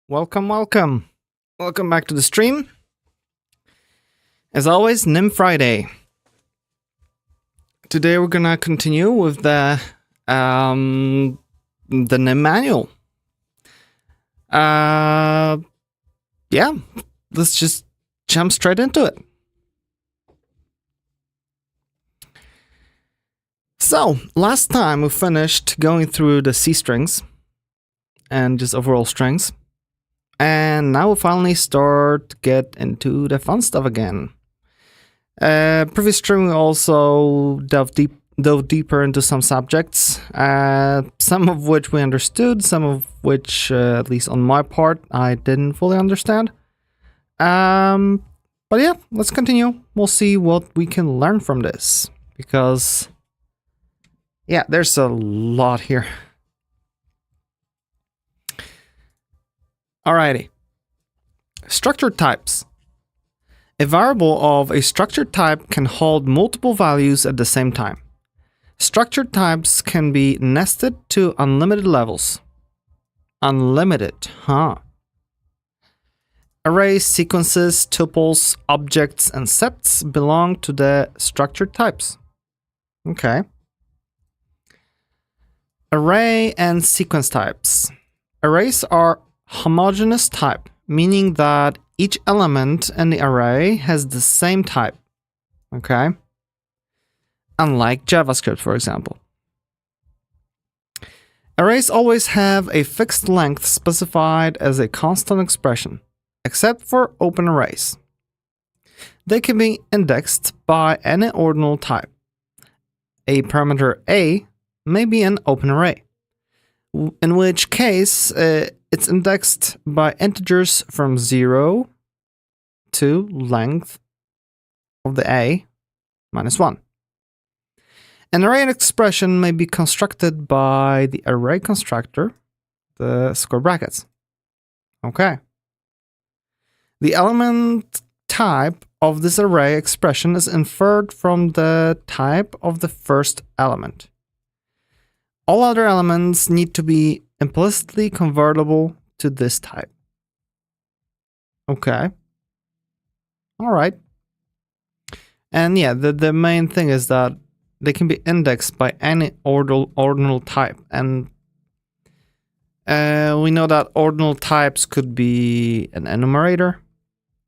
Welcome, welcome. Welcome back to the stream. As always, Nim Friday. Today we're gonna continue with the Nim Manual. Yeah, let's just jump straight into it. So, last time we finished going through the C strings and just overall strings. And now we'll finally start to get into the fun stuff again. Previous stream we also dove deeper into some subjects, some of which we understood, some of which, at least on my part, I didn't fully understand. But yeah, let's continue. We'll see what we can learn from this, because yeah, there's a lot here. Alrighty. Structured types. A variable of a structured type can hold multiple values at the same time. Structured types can be nested to unlimited levels. Unlimited, huh? Arrays, sequences, tuples, objects, and sets belong to the structured types. Okay. Array and sequence types. Arrays are homogeneous type, meaning that each element in the array has the same type. Okay? Unlike JavaScript, for example. Arrays always have a fixed length specified as a constant expression, except for open arrays. They can be indexed by any ordinal type. A parameter A may be an open array, in which case it's indexed by integers from 0 to length of the A minus 1. An array expression may be constructed by the array constructor, the square brackets. Okay. The element type of this array expression is inferred from the type of the first element. All other elements need to be implicitly convertible to this type. Okay. All right. And yeah, the main thing is that they can be indexed by any ordinal type. And we know that ordinal types could be an enumerator.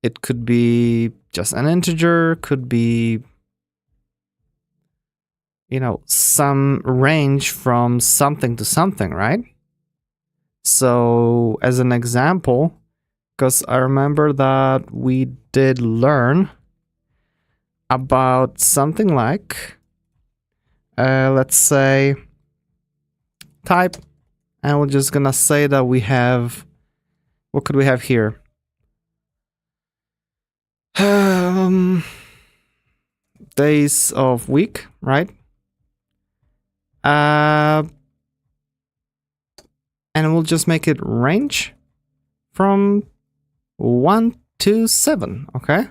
It could be just an integer, could be, you know, some range from something to something, right? So, as an example, because I remember that we did learn about something like, let's say, type, and we're just gonna say that we have, what could we have here? Days of week, right? And we'll just make it range from 1 to 7, okay?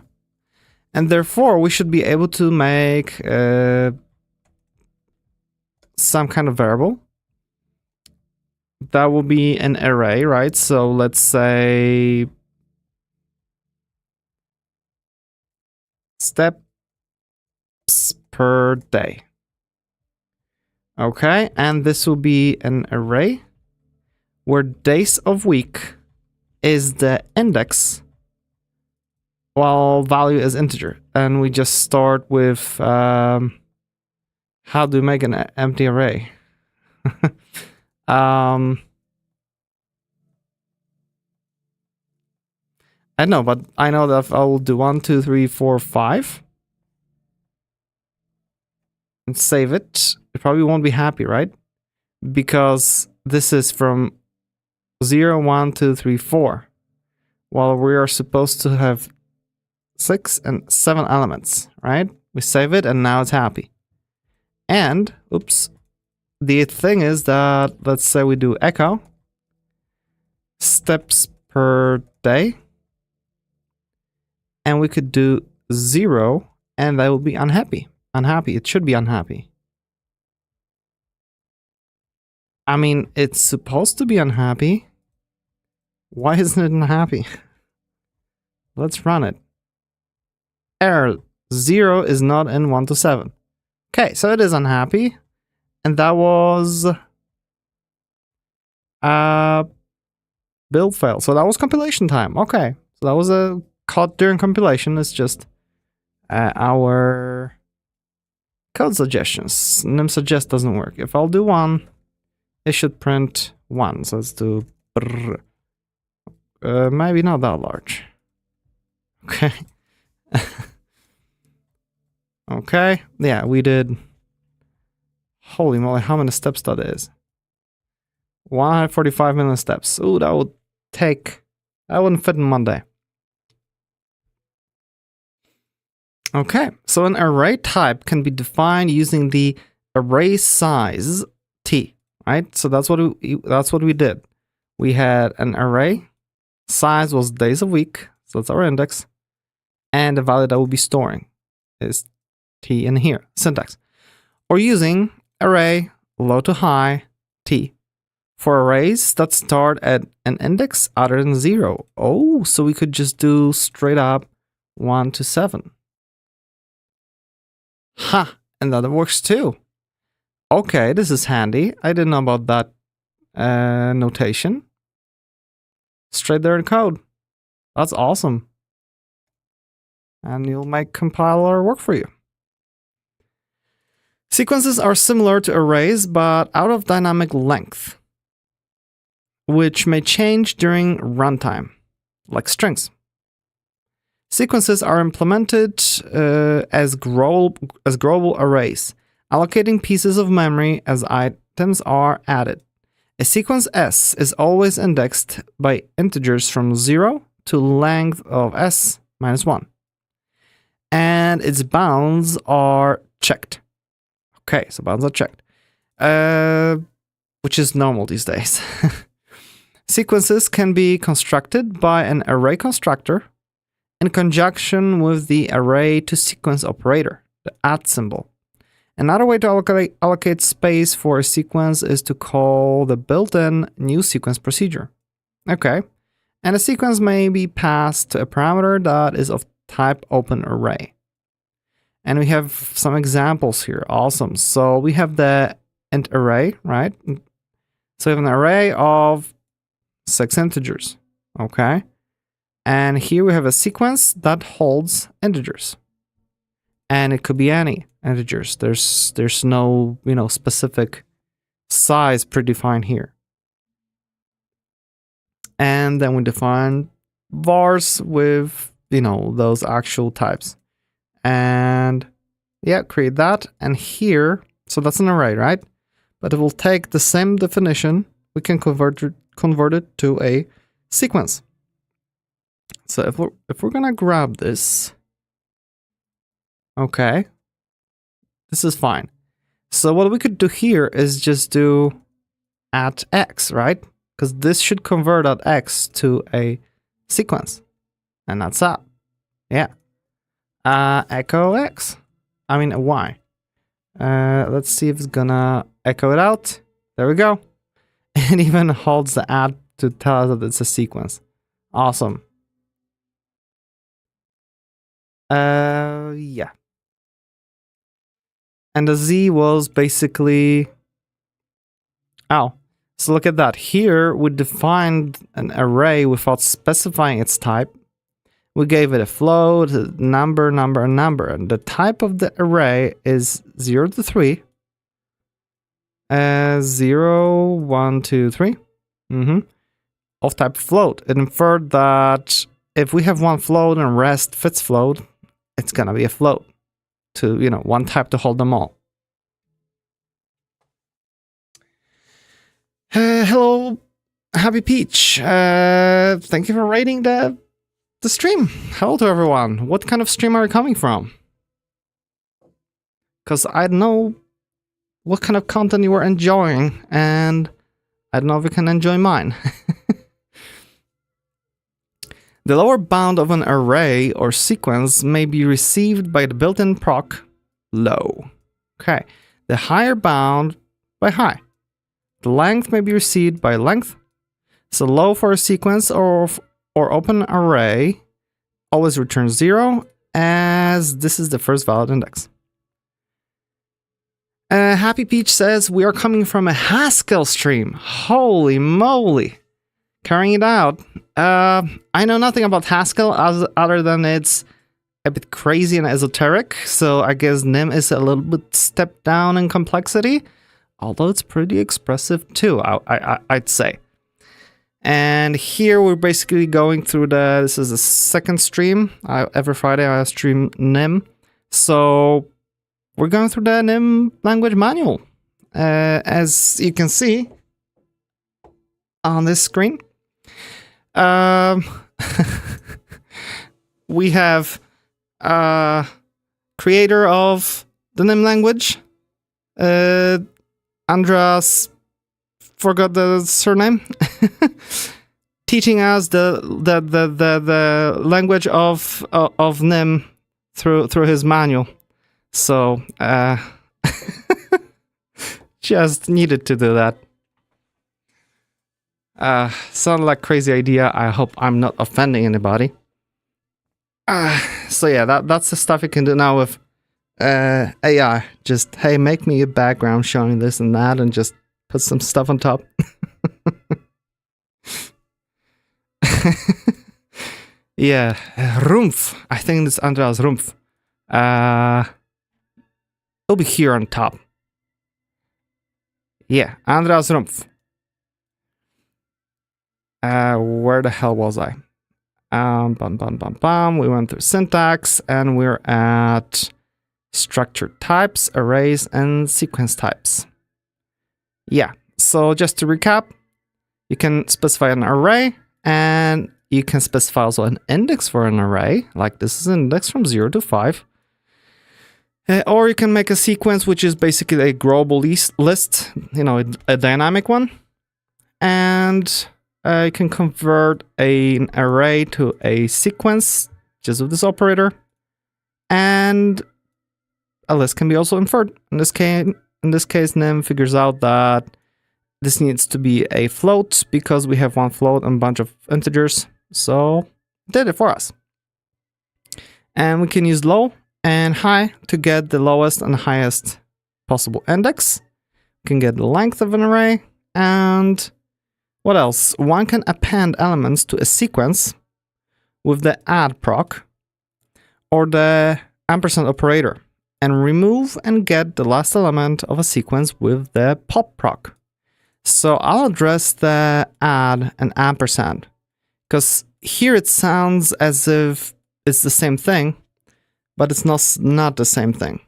And therefore, we should be able to make some kind of variable. That will be an array, right? So let's say steps per day. Okay, and this will be an array where days of week is the index while value is integer. And we just start with how do we make an empty array? I don't know, but I know that if I will do 1, 2, 3, 4, 5 and save it, it probably won't be happy, right? Because this is from 0, 1, 2, 3, 4, while we are supposed to have 6 and 7 elements, right? We save it and now it's happy. And, oops, the thing is that, let's say we do echo steps per day, and we could do 0, and that will be unhappy. Unhappy, it should be unhappy. I mean, it's supposed to be unhappy, Why isn't it unhappy? Let's run it. Error 0 is not in 1 to 7. Okay, so it is unhappy. And that was build fail. So that was compilation time. Okay, so that was a caught during compilation. It's just our code suggestions. Nim suggest doesn't work. If I'll do 1, it should print 1. So let's do maybe not that large. Okay. Okay. Yeah, we did. Holy moly, how many steps that is? 145 million steps. Ooh, that would take. That wouldn't fit in Monday. Okay, so an array type can be defined using the array size t, right? So that's what we did. We had an array size was days of week, so that's our index, and the value that we'll be storing is t in here. Syntax. Or using array low to high t for arrays that start at an index other than 0. Oh, so we could just do straight up 1 to 7. Ha! And that works too. Okay, this is handy. I didn't know about that notation. Straight there in code. That's awesome. And you'll make compiler work for you. Sequences are similar to arrays, but out of dynamic length, which may change during runtime, like strings. Sequences are implemented as growable arrays, allocating pieces of memory as items are added. A sequence S is always indexed by integers from 0 to length of S minus 1. And its bounds are checked. Okay, so bounds are checked. Which is normal these days. Sequences can be constructed by an array constructor in conjunction with the array to sequence operator, the @ symbol. Another way to allocate space for a sequence is to call the built-in new sequence procedure. Okay, and a sequence may be passed to a parameter that is of type open array. And we have some examples here. Awesome. So we have the int array, right? So we have an array of 6 integers. Okay. And here we have a sequence that holds integers. And it could be any integers. There's no, specific size predefined here. And then we define vars with, those actual types. And yeah, create that. And here, so that's an array, right? But it will take the same definition. We can convert it to a sequence. So if we're gonna grab this, okay, this is fine. So what we could do here is just do @x, right? Because this should convert @x to a sequence, and that's that. Yeah. Echo x. I mean y. Let's see if it's gonna echo it out. There we go. It even holds the @ to tell us that it's a sequence. Awesome. Yeah. And the z was basically. Oh, so look at that. Here we defined an array without specifying its type. We gave it a float, a number, and number. And the type of the array is 0 to 3. 0, 1, 2, 3. Of type float. It inferred that if we have one float and rest fits float, it's gonna be a float to, one type to hold them all. Hello, Happy Peach. Thank you for rating the stream. Hello to everyone. What kind of stream are you coming from? Because I don't know what kind of content you are enjoying, and I don't know if you can enjoy mine. The lower bound of an array or sequence may be received by the built-in proc low. Okay. The higher bound by high. The length may be received by length. So low for a sequence or open array always returns 0, as this is the first valid index. Happy Peach says, we are coming from a Haskell stream. Holy moly. Carrying it out. I know nothing about Haskell other than it's a bit crazy and esoteric, so I guess Nim is a little bit stepped down in complexity, although it's pretty expressive too, I'd say. And here we're basically going through this is the second stream. Every Friday I stream Nim. So we're going through the Nim language manual. As you can see on this screen. We have creator of the Nim language, Andreas, forgot the surname, teaching us the language of Nim through his manual. So just needed to do that. Sound like crazy idea. I hope I'm not offending anybody. So yeah, that's the stuff you can do now with AI. Just, hey, make me a background showing this and that, and just put some stuff on top. Yeah, Rumpf. I think it's Andreas Rumpf. It'll be here on top. Yeah, Andreas Rumpf. Where the hell was I? We went through syntax, and we're at structured types, arrays, and sequence types. Yeah, so just to recap, you can specify an array, and you can specify also an index for an array, like this is an index from 0 to 5. Or you can make a sequence, which is basically a growable list, you know, a dynamic one. And you can convert an array to a sequence just with this operator. And a list can be also inferred. In this case, Nim figures out that this needs to be a float because we have one float and a bunch of integers. So it did it for us. And we can use low and high to get the lowest and highest possible index. We can get the length of an array, and what else? One can append elements to a sequence with the add proc or the ampersand operator, and remove and get the last element of a sequence with the pop proc. So I'll address the add and ampersand, because here it sounds as if it's the same thing, but it's not the same thing.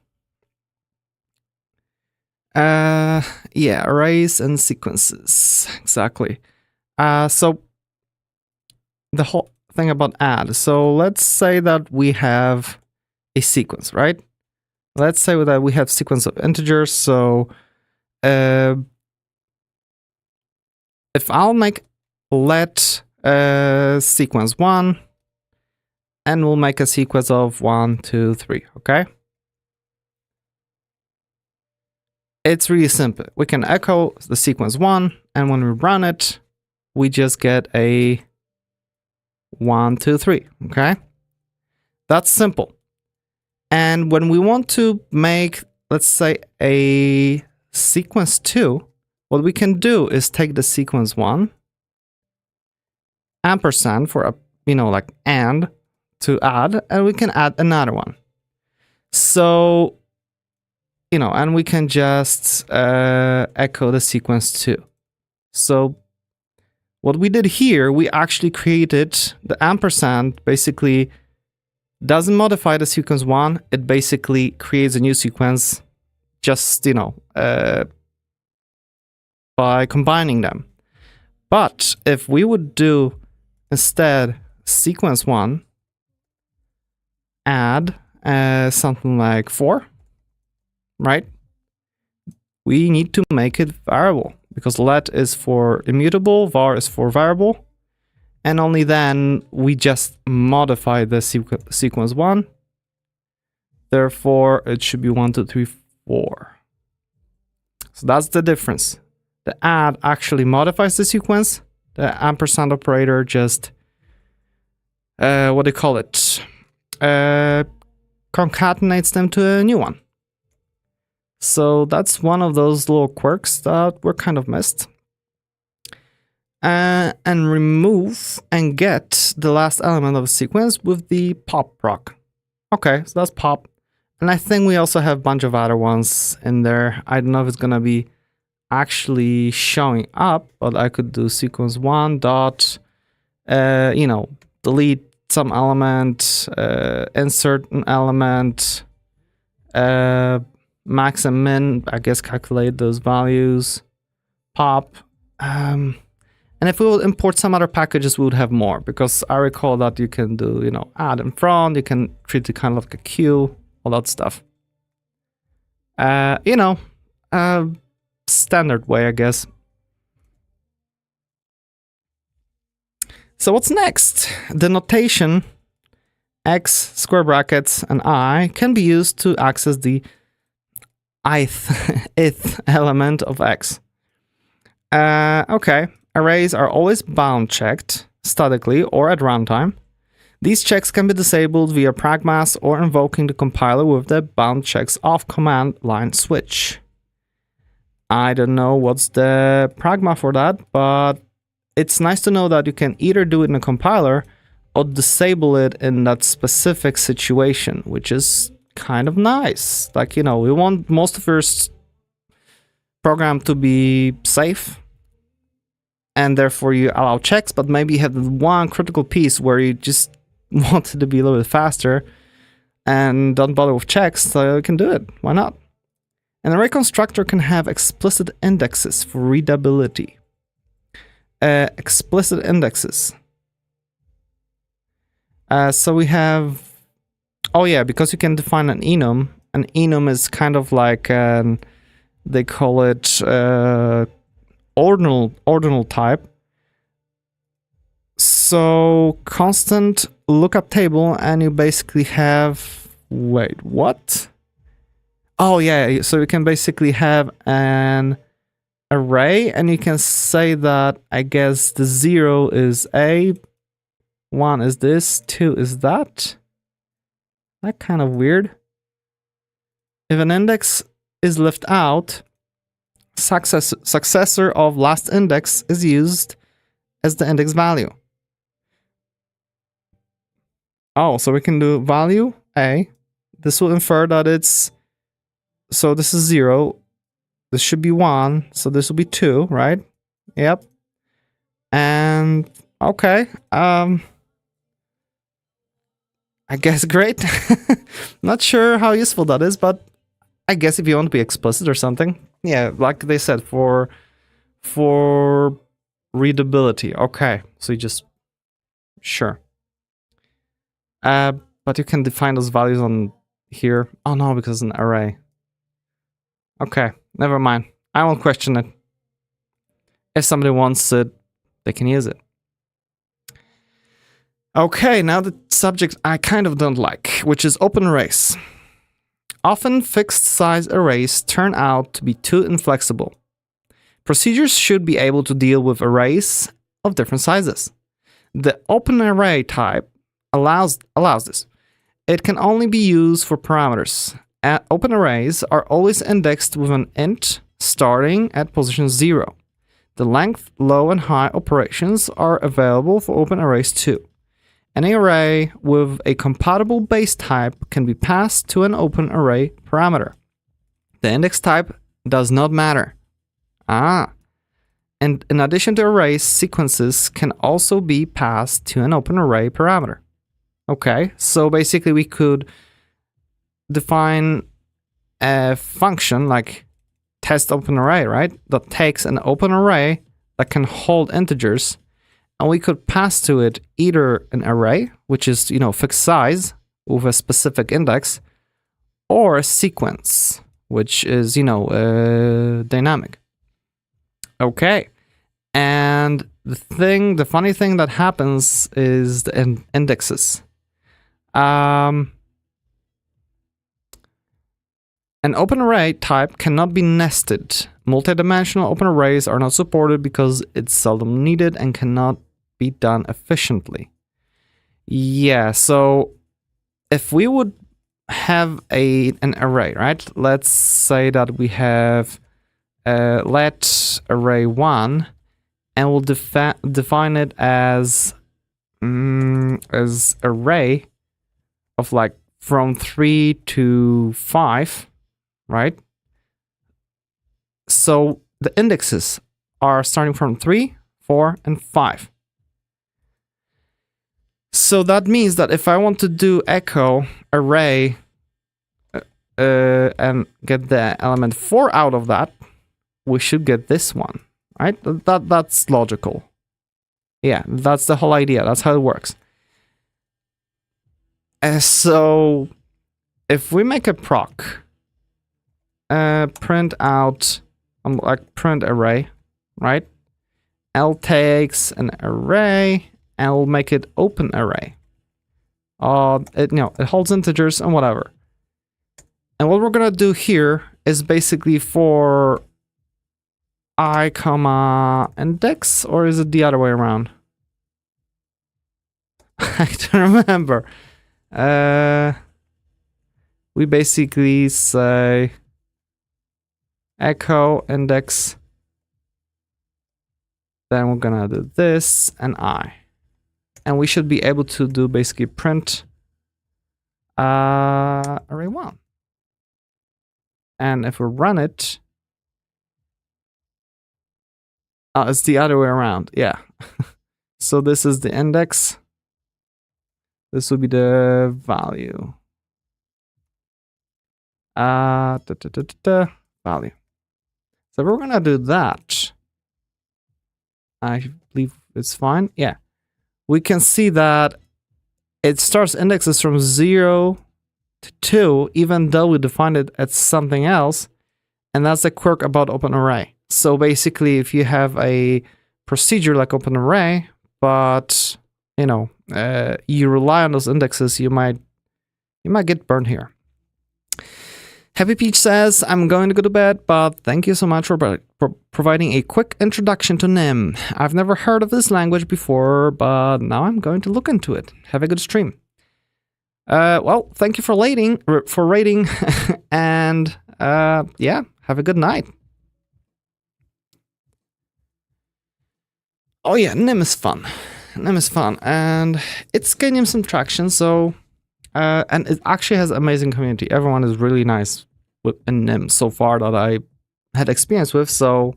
Yeah, arrays and sequences, exactly. So the whole thing about add. So let's say that we have a sequence, right? Let's say that we have sequence of integers. So if I'll make let sequence 1, and we'll make a sequence of 1, 2, 3, okay? It's really simple. We can echo the sequence 1, and when we run it, we just get a 1, 2, 3, okay? That's simple. And when we want to make, let's say, a sequence 2, what we can do is take the sequence 1, ampersand for a, you know, like and, to add, and we can add another one. So, you know, and we can just echo the sequence 2. So what we did here, we actually created the ampersand, basically doesn't modify the sequence 1. It basically creates a new sequence just, you know, by combining them. But if we would do instead sequence 1, add something like 4, right? We need to make it variable, because let is for immutable, var is for variable, and only then we just modify the sequence 1. Therefore, it should be 1, 2, 3, 4. So that's the difference. The add actually modifies the sequence. The ampersand operator just, what do you call it? Concatenates them to a new one. So that's one of those little quirks that were kind of missed. And remove and get the last element of a sequence with the pop proc. Okay, so that's pop. And I think we also have a bunch of other ones in there. I don't know if it's gonna be actually showing up, but I could do sequence 1 dot, delete some element, insert an element, max and min, I guess calculate those values, pop. And if we would import some other packages, we would have more, because I recall that you can do, add in front, you can treat it kind of like a queue, all that stuff. Standard way, I guess. So what's next? The notation x, square brackets, and I can be used to access the ith element of x. Okay. Arrays are always bound checked statically or at runtime. These checks can be disabled via pragmas or invoking the compiler with the bound checks off command line switch. I don't know what's the pragma for that, but it's nice to know that you can either do it in a compiler or disable it in that specific situation, which is kind of nice. Like, we want most of your program to be safe, and therefore you allow checks, but maybe you have one critical piece where you just want it to be a little bit faster and don't bother with checks, so you can do it. Why not? An array constructor can have explicit indexes for readability. Explicit indexes. So we have, because you can define an enum. An enum is kind of like they call it ordinal type. So constant lookup table, and you basically have, wait, what? Oh yeah, so you can basically have an array, and you can say that, I guess, the 0 is A, 1 is this, 2 is that. That kind of weird. If an index is left out, successor of last index is used as the index value. Oh, so we can do value A. This will infer that it's, so this is 0. This should be 1. So this will be 2, right? Yep. And okay. I guess great. Not sure how useful that is, but I guess if you want to be explicit or something. Yeah, like they said, for readability. Okay. So you just, sure. But you can define those values on here. Oh no, because it's an array. Okay, never mind. I won't question it. If somebody wants it, they can use it. Okay, now the subject I kind of don't like, which is open arrays. Often fixed size arrays turn out to be too inflexible. Procedures should be able to deal with arrays of different sizes. The open array type allows this. It can only be used for parameters. Open arrays are always indexed with an int starting at position 0. The length, low, and high operations are available for open arrays too. Any array with a compatible base type can be passed to an open array parameter. The index type does not matter. And in addition to arrays, sequences can also be passed to an open array parameter. Okay, so basically we could define a function like test open array, right? That takes an open array that can hold integers, and we could pass to it either an array, which is, fixed size with a specific index, or a sequence, which is, dynamic. Okay. And the funny thing that happens is the indexes. An open array type cannot be nested. Multidimensional open arrays are not supported because it's seldom needed and cannot be done efficiently. Yeah, so if we would have an array, right? Let's say that we have let array 1, and we'll define it as array of like from 3 to 5, right? So the indexes are starting from 3, 4, and 5. So that means that if I want to do echo array and get the element 4 out of that, we should get this one, right? That's logical. Yeah, that's the whole idea. That's how it works. So if we make a proc, print out, like print array, right? L takes an array and we'll make it open array. It holds integers and whatever. And what we're gonna do here is basically for I comma index, or is it the other way around? I don't remember. We basically say echo index. Then we're gonna do this and I. And we should be able to do basically print array 1. And if we run it, it's the other way around. Yeah. So this is the index. This will be the value. Value. So we're gonna do that. I believe it's fine. Yeah. We can see that it starts indexes from 0 to 2, even though we defined it as something else. And that's the quirk about open array. So basically, if you have a procedure like open array, but you rely on those indexes, you might get burned here. Happy Peach says, I'm going to go to bed, but thank you so much for providing a quick introduction to Nim. I've never heard of this language before, but now I'm going to look into it. Have a good stream. Well, thank you for rating, and yeah, have a good night. Oh yeah, Nim is fun. Nim is fun, and it's gaining some traction. So, and it actually has an amazing community. Everyone is really nice in Nim so far that I had experience with. So,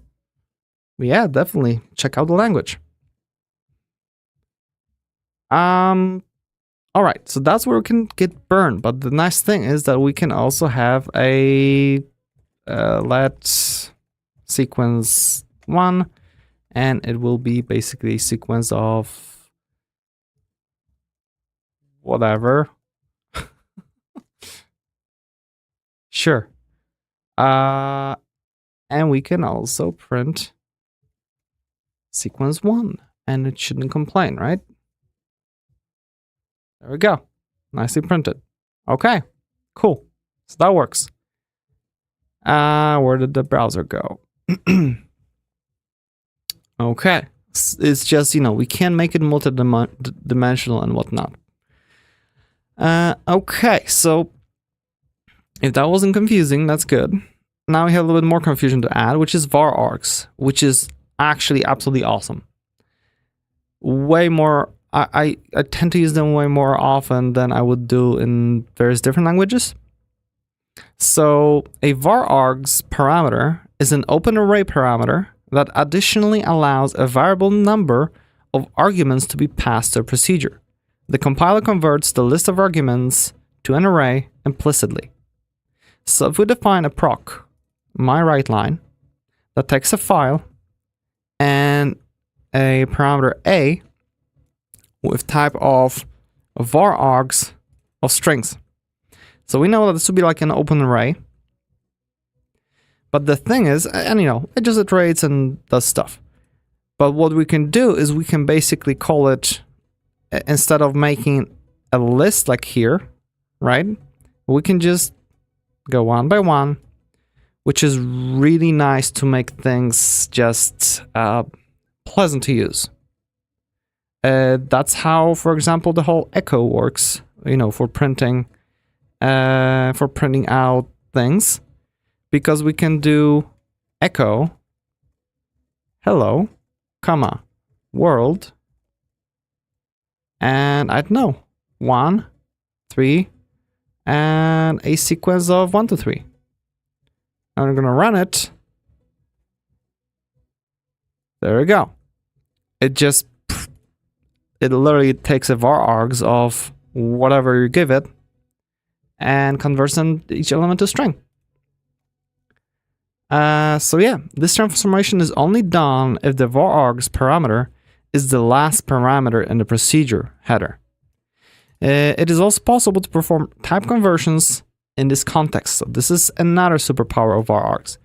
yeah, definitely check out the language. All right, so that's where we can get burned. But the nice thing is that we can also have a let sequence 1. And it will be basically a sequence of whatever. Sure. And we can also print sequence 1. And it shouldn't complain, right? There we go. Nicely printed. Okay, cool. So that works. Where did the browser go? Okay, it's just, we can make it multi-dimensional and whatnot. Okay, so if that wasn't confusing, that's good. Now we have a little bit more confusion to add, which is var args, which is actually absolutely awesome. Way more, I tend to use them way more often than I would do in various different languages. So a var args parameter is an open array parameter that additionally allows a variable number of arguments to be passed to a procedure. The compiler converts the list of arguments to an array implicitly. So if we define a proc, myWriteLine, that takes a file and a parameter a with type of var args of strings. So we know that this would be like an open array. But the thing is, and it just iterates and does stuff. But what we can do is we can basically call it, instead of making a list like here, right? We can just go one by one, which is really nice to make things just pleasant to use. That's how, for example, the whole echo works, for printing out things, because we can do echo hello, comma, world, and I don't know, 1, 3, and a sequence of 1 to 3. And I'm gonna run it. There we go. It literally takes a var args of whatever you give it and converts each element to string. So yeah, this transformation is only done if the var args parameter is the last parameter in the procedure header. It is also possible to perform type conversions in this context. So this is another superpower of var args.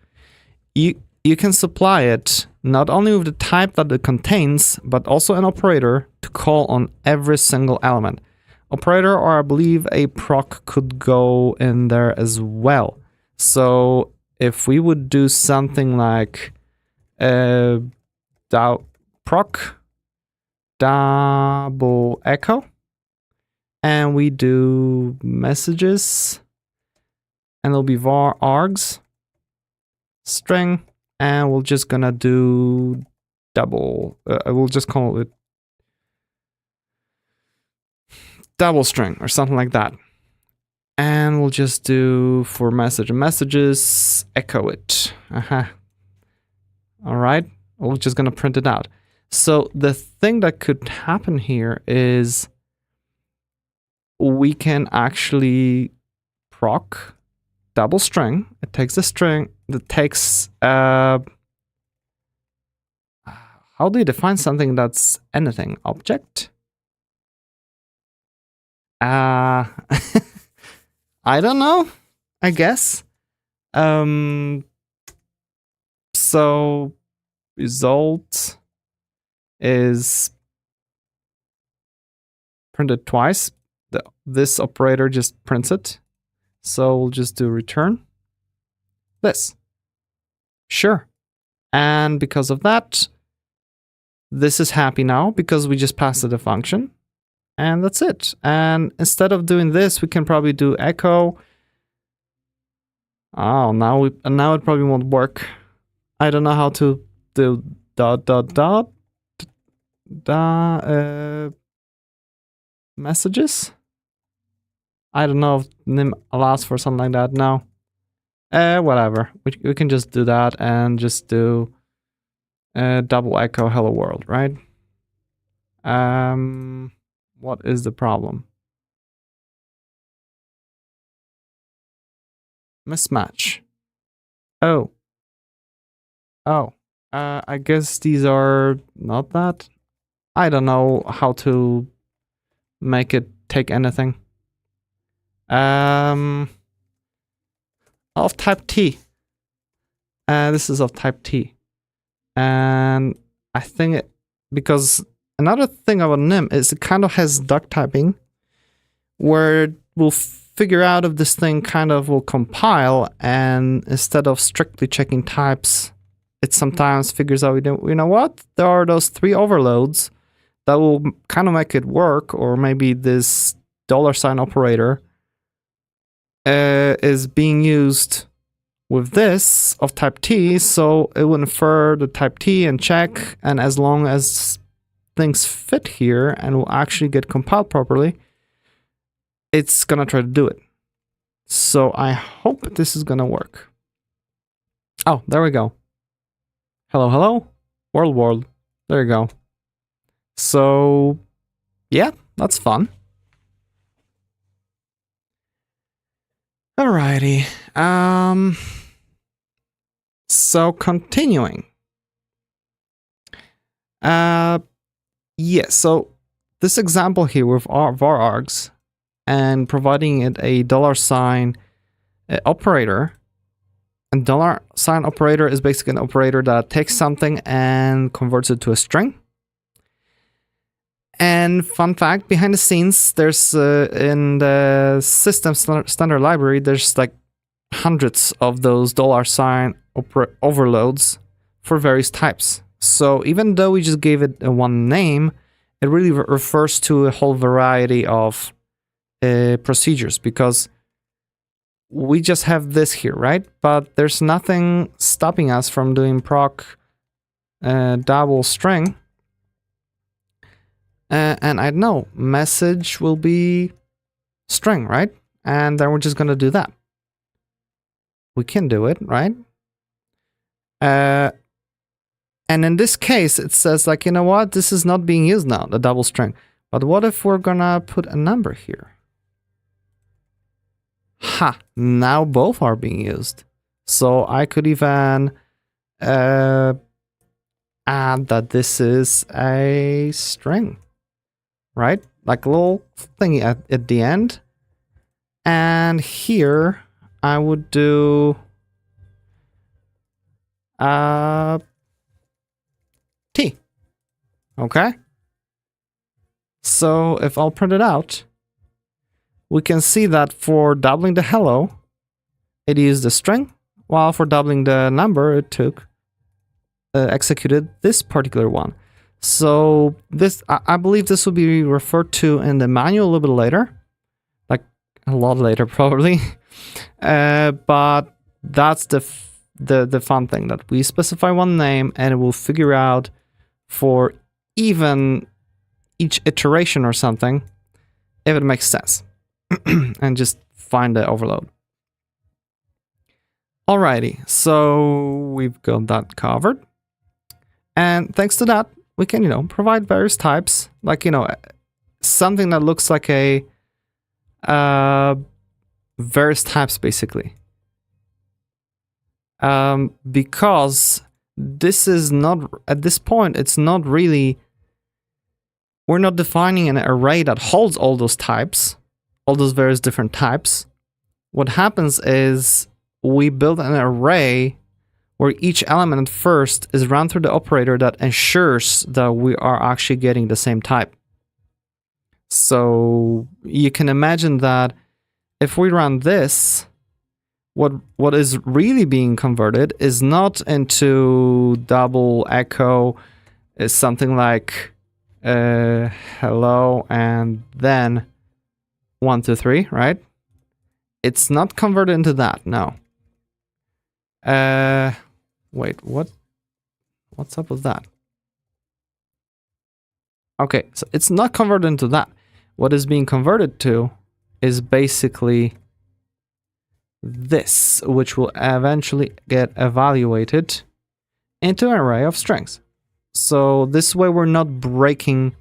You can supply it not only with the type that it contains, but also an operator to call on every single element. Operator, or I believe a proc, could go in there as well. So if we would do something like proc double echo, and we do messages, and it'll be var args string, and we're just gonna do double, we'll just call it double string or something like that. And we'll just do for messages, echo it. All right, we're just gonna print it out. So the thing that could happen here is we can actually proc double string. It takes a string that takes, how do you define something that's anything? Object? I don't know, I guess. So result is printed twice. This operator just prints it. So we'll just do return this. Sure. And because of that, this is happy now because we just passed it a function. And that's it. And instead of doing this, we can probably do echo. Oh, now it probably won't work. I don't know how to do messages. I don't know if Nim allows for something like that. No. Whatever. We can just do that and just do double echo hello world, right? What is the problem? Mismatch. Oh. I guess these are not that. I don't know how to make it take anything. Of type T. This is of type T. And I think because another thing about Nim is it kind of has duck typing, where we'll figure out if this thing kind of will compile, and instead of strictly checking types, it sometimes figures out, you know what, there are those 3 overloads that will kind of make it work, or maybe this $sign operator is being used with this of type T, so it will infer the type T and check, and as long as things fit here and will actually get compiled properly, it's gonna try to do it. So I hope this is gonna work. Oh, there we go. Hello, world. There you go. So yeah, that's fun. Alrighty. So continuing. Yeah, so this example here with var args and providing it a $sign operator. And $sign operator is basically an operator that takes something and converts it to a string. And fun fact, behind the scenes, there's in the system standard library, there's like hundreds of those $sign overloads for various types. So even though we just gave it one name, it really refers to a whole variety of procedures, because we just have this here, right? But there's nothing stopping us from doing proc double string. And I know message will be string, right? And then we're just going to do that. We can do it, right? And in this case, it says like, you know what? This is not being used now, the double string. But what if we're going to put a number here? Ha! Now both are being used. So I could even add that this is a string, right? Like a little thingy at the end. And here I would do T. Okay? So if I'll print it out, we can see that for doubling the hello, it used a string, while for doubling the number, it took executed this particular one. So this, I believe this will be referred to in the manual a little bit later, like a lot later probably. But that's the fun thing, that we specify one name and it will figure out for even each iteration or something if it makes sense. And just find the overload. Alrighty, so we've got that covered. And thanks to that, we can, you know, provide various types, like, you know, something that looks like a various types basically. Because this is not, at this point, it's not really, we're not defining an array that holds all those types, all those various different types. What happens is we build an array where each element first is run through the operator that ensures that we are actually getting the same type. So you can imagine that if we run this, what is really being converted is not into double echo, is something like hello and then 1, 2, 3, right? It's not converted into that, no. Wait, what's up with that? Okay, so it's not converted into that. What is being converted to is basically this, which will eventually get evaluated into an array of strings. So this way we're not breaking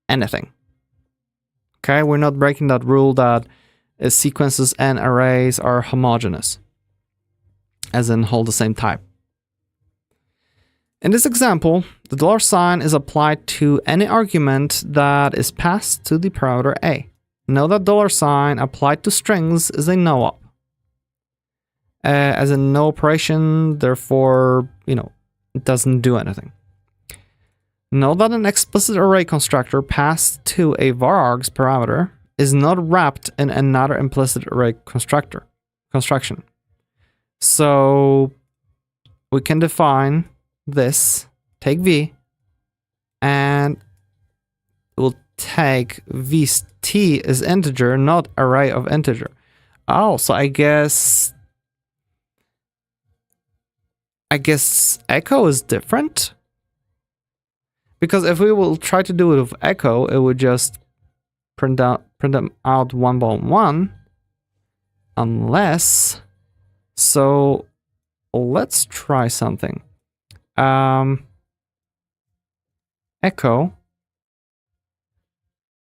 anything. Okay, we're not breaking that rule that sequences and arrays are homogeneous, as in hold the same type. In this example, the $sign is applied to any argument that is passed to the parameter a. Note that $sign applied to strings is a no-op. As a no operation, therefore, you know, it doesn't do anything. Note that an explicit array constructor passed to a varargs parameter is not wrapped in another implicit array construction. So we can define this, take v, and we'll take v's t as integer, not array of integer. Oh, so I guess echo is different? Because if we will try to do it with echo, it would just print them out one by one, unless. So let's try something. Echo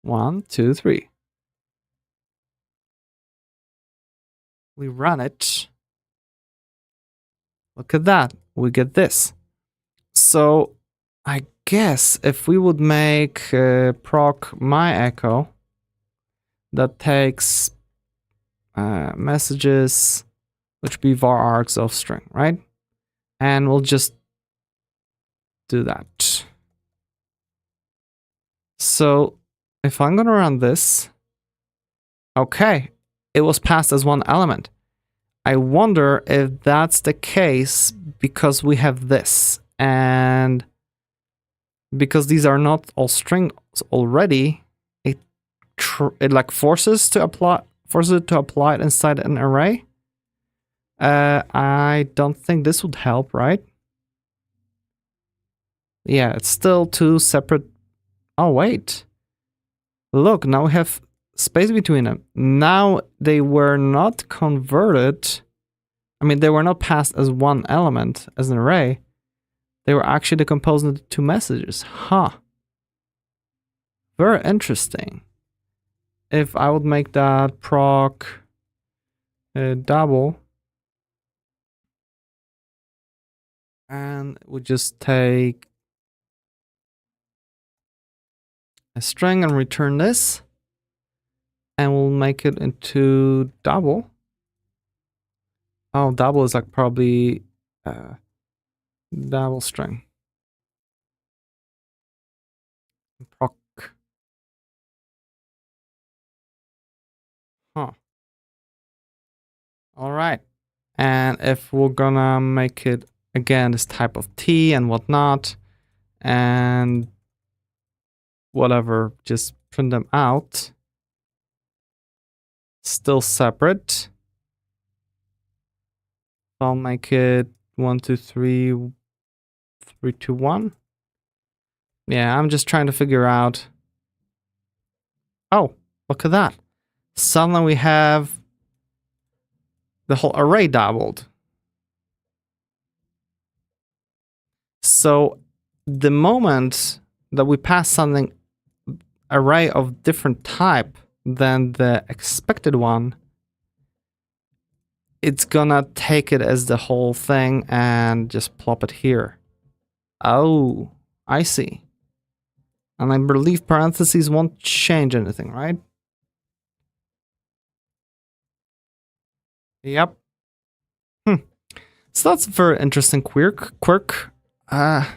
1, 2, 3. We run it. Look at that. We get this. So I guess if we would make proc my echo that takes messages which be varargs of string, right? And we'll just do that. So if I'm going to run this, okay, it was passed as one element. I wonder if that's the case because we have this, and because these are not all strings already, it like forces it to apply it inside an array. I don't think this would help, right? Yeah, it's still two separate. Oh wait, look, now we have space between them. Now they were not converted. I mean, they were not passed as one element, as an array. They were actually decomposed into two messages. Huh. Very interesting. If I would make that proc double, and we just take a string and return this, and we'll make it into double. Oh, double is like probably double string. Proc. Huh. All right. And if we're gonna make it again this type of T and whatnot, and whatever, just print them out. Still separate. I'll make it 1, 2, 3, 3, 2, 1. Yeah, I'm just trying to figure out. Oh, look at that. Suddenly we have the whole array doubled. So the moment that we pass something array of different type than the expected one, it's gonna take it as the whole thing and just plop it here. Oh, I see. And I believe parentheses won't change anything, right? Yep. So that's a very interesting quirk. I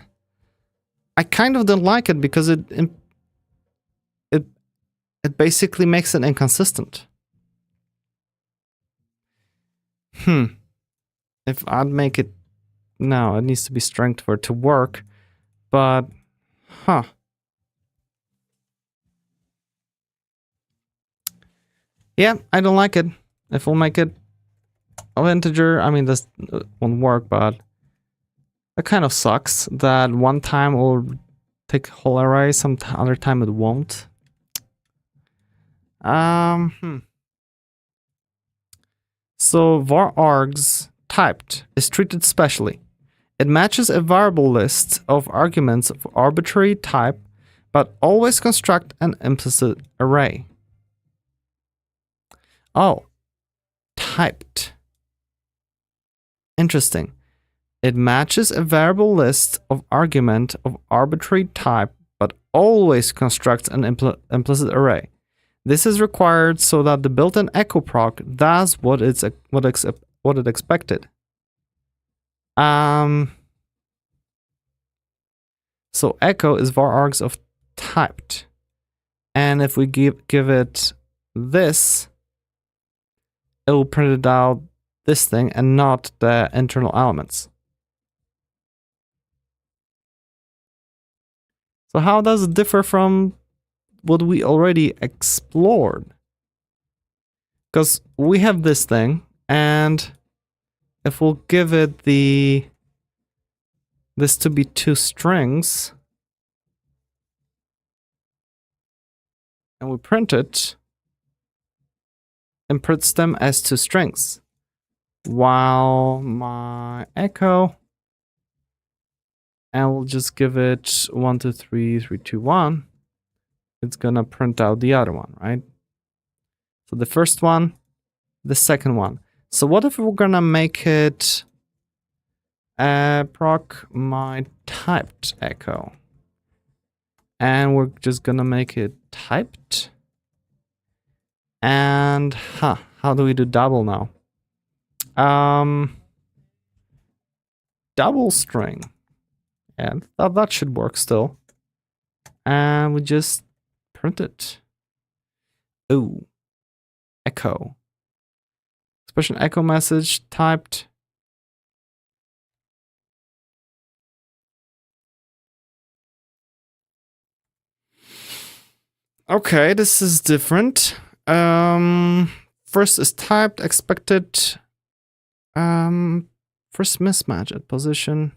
kind of don't like it because it basically makes it inconsistent. If I'd make it, no, it needs to be strength for it to work, but yeah, I don't like it. If we'll make it an integer, I mean, this won't work, but it kind of sucks that one time we'll take a whole array, some other time it won't. So var args typed is treated specially. It matches a variable list of arguments of arbitrary type, but always construct an implicit array. Oh, typed. Interesting. It matches a variable list of argument of arbitrary type, but always constructs an implicit array. This is required so that the built-in echo proc does what it expected. So echo is var args of typed, and if we give it this, it will print it out this thing and not the internal elements. So how does it differ from what we already explored? Because we have this thing, and if we'll give it this to be two strings, and we print it, and prints them as two strings, while my echo, and we'll just give it 1, 2, 3, 3, 2, 1. It's gonna print out the other one, right? So the first one, the second one. So what if we're gonna make it proc my typed echo, and we're just gonna make it typed, and how do we do double now? Double string, and that should work still, and we just print it. Oh, echo. Expression echo message typed. Okay, this is different. First is typed, expected. First mismatch at position.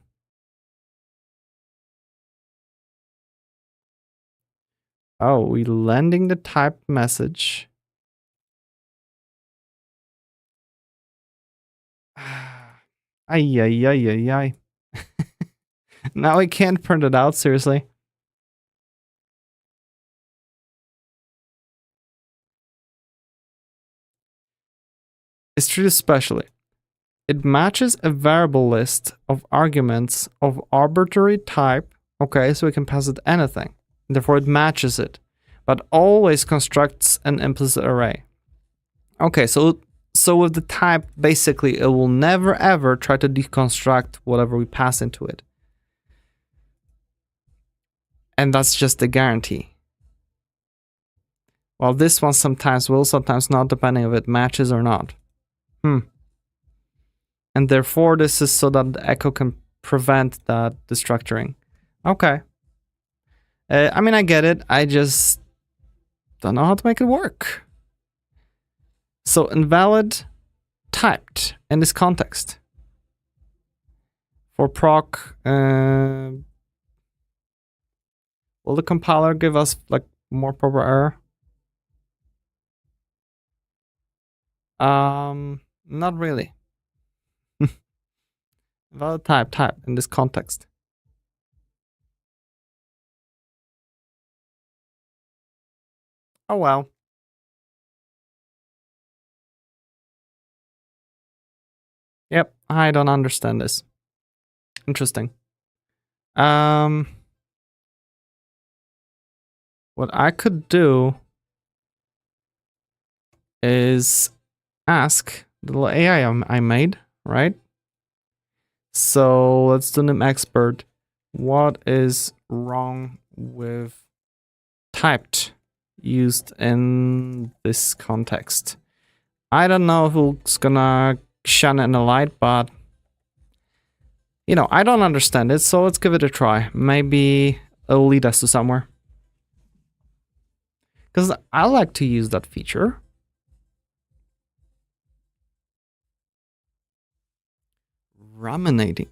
Oh, we landing the typed message. Ay, ay, ay, ay, ay. Now I can't print it out, seriously. It's treated specially. It matches a variable list of arguments of arbitrary type. Okay, so we can pass it anything. Therefore, it matches it, but always constructs an implicit array. Okay, so with the type, basically, it will never ever try to deconstruct whatever we pass into it. And that's just the guarantee. Well, this one sometimes will, sometimes not, depending if it matches or not. And therefore, this is so that the echo can prevent that destructuring. Okay. I mean, I get it. I just don't know how to make it work. So invalid typed in this context. For proc, will the compiler give us like more proper error? Not really. Valid type in this context. Oh well. Yep, I don't understand this. Interesting. What I could do is ask the little AI I made, right? So let's do Nim expert. What is wrong with typed used in this context? I don't know who's gonna shine in the light, but you know, I don't understand it, so let's give it a try. Maybe it'll lead us to somewhere. Because I like to use that feature. Ruminating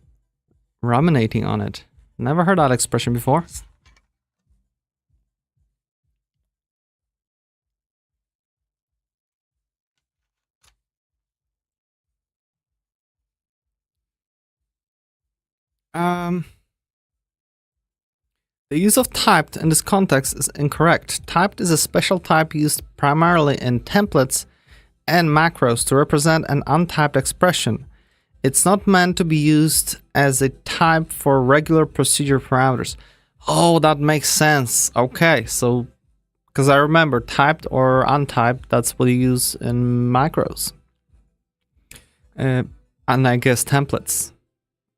on it. Never heard that expression before. The use of typed in this context is incorrect. Typed is a special type used primarily in templates and macros to represent an untyped expression. It's not meant to be used as a type for regular procedure parameters. Oh, that makes sense. Okay, so because I remember typed or untyped, that's what you use in macros. And I guess templates.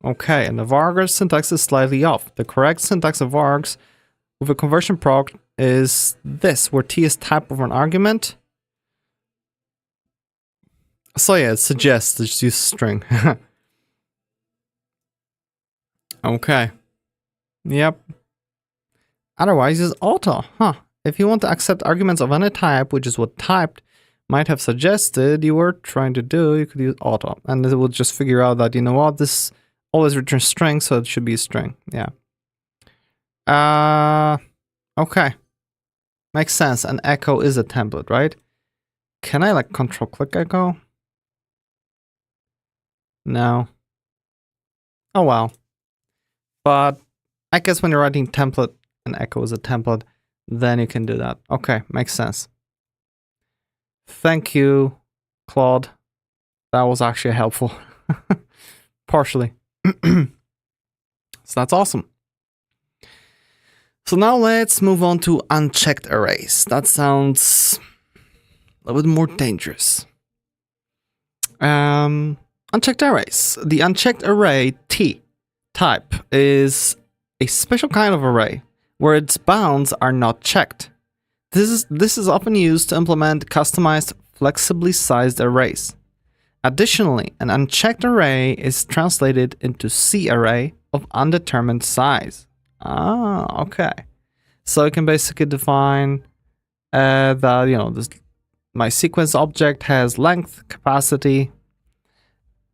Okay, and the vargs syntax is slightly off. The correct syntax of vargs with a conversion proc is this, where t is type of an argument. So yeah, it suggests to just use string. Okay. Yep. Otherwise, use auto. If you want to accept arguments of any type, which is what typed might have suggested you were trying to do, you could use auto. And it will just figure out that, you know what, this always returns string, so it should be a string. Yeah. Okay. Makes sense. An echo is a template, right? Can I like control click echo? No. Oh well. But I guess when you're writing template, an echo is a template, then you can do that. Okay, makes sense. Thank you, Claude. That was actually helpful. Partially. So that's awesome. So now let's move on to unchecked arrays. That sounds a little bit more dangerous. Unchecked arrays. The unchecked array T type is a special kind of array where its bounds are not checked. This is often used to implement customized, flexibly sized arrays. Additionally, an unchecked array is translated into C array of undetermined size. Ah, okay. So you can basically define that, my sequence object has length, capacity,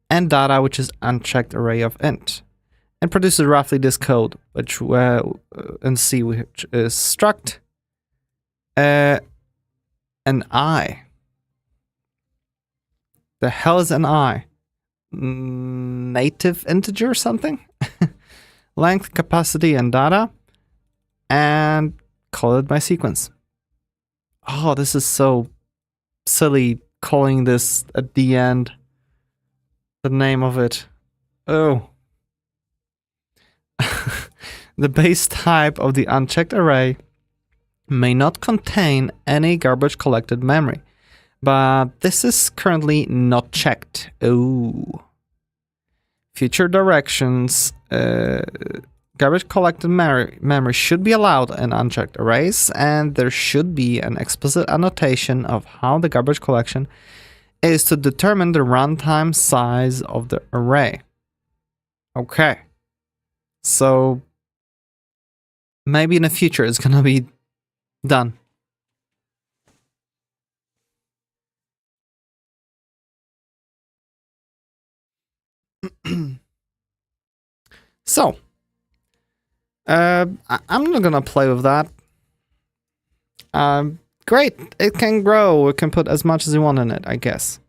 and data, which is unchecked array of int, and produces roughly this code, which in C, which is struct an I. The hell is an I? Native integer or something? Length, capacity, and data, and call it my sequence. Oh, this is so silly calling this at the end. The name of it. Oh. The base type of the unchecked array may not contain any garbage collected memory, but this is currently not checked. Oh. Future directions, garbage collected memory should be allowed in unchecked arrays, and there should be an explicit annotation of how the garbage collection is to determine the runtime size of the array. Okay. So maybe in the future it's gonna be done. So, I'm not gonna play with that. Great, it can grow. We can put as much as you want in it, I guess.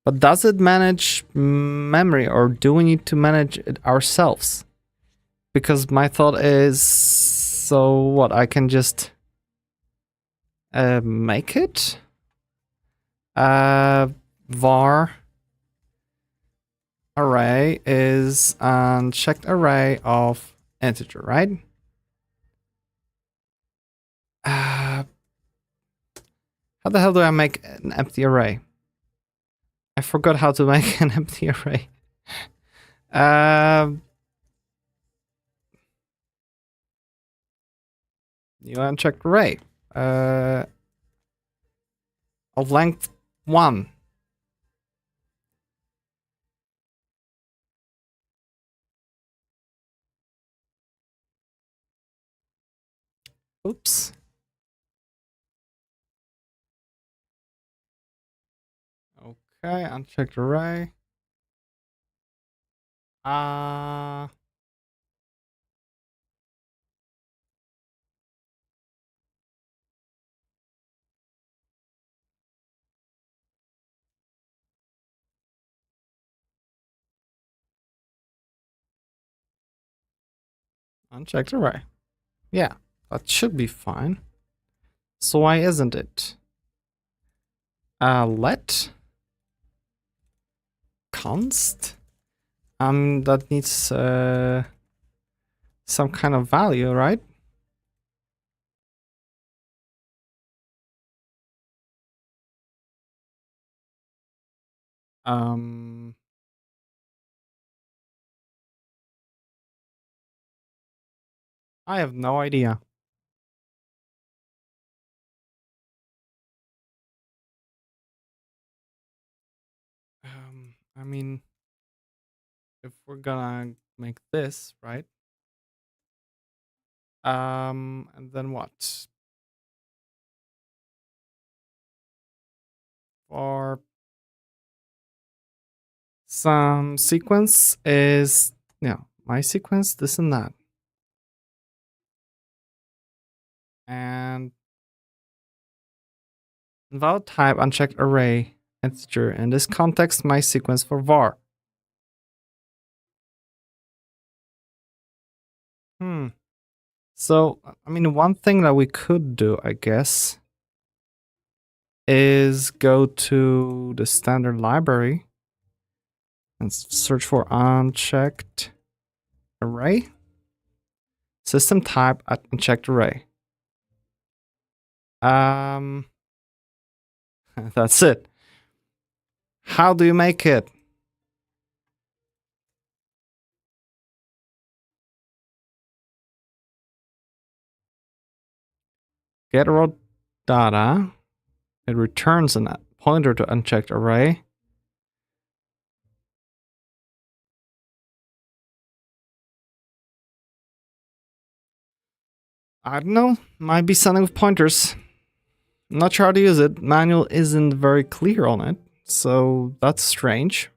But does it manage memory, or do we need to manage it ourselves? Because my thought is, so what? I can just make it var array is unchecked array of integer, right? How the hell do I make an empty array? I forgot how to make an empty array. New unchecked array of length 1. Oops. Okay, unchecked array. Unchecked array. Yeah, that should be fine. So why isn't it? Let const. That needs some kind of value, right? I have no idea. I mean, if we're gonna make this, right? And then what? For some sequence is, my sequence, this and that. And invalid type unchecked array integer. In this context, my sequence for var. So, I mean, one thing that we could do, I guess, is go to the standard library and search for unchecked array. System type unchecked array. That's it. How do you make it? Get raw data. It returns a pointer to unchecked array. I don't know. Might be something with pointers. I'm not sure how to use it. Manual isn't very clear on it, so that's strange.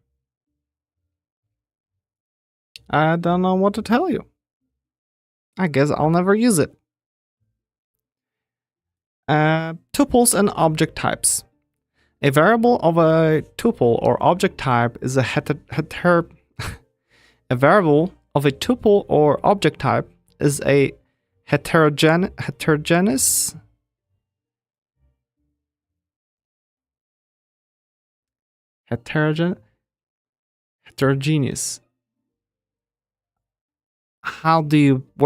I don't know what to tell you. I guess I'll never use it. Tuples and object types. A variable of a tuple or object type is a a variable of a tuple or object type is a heterogeneous where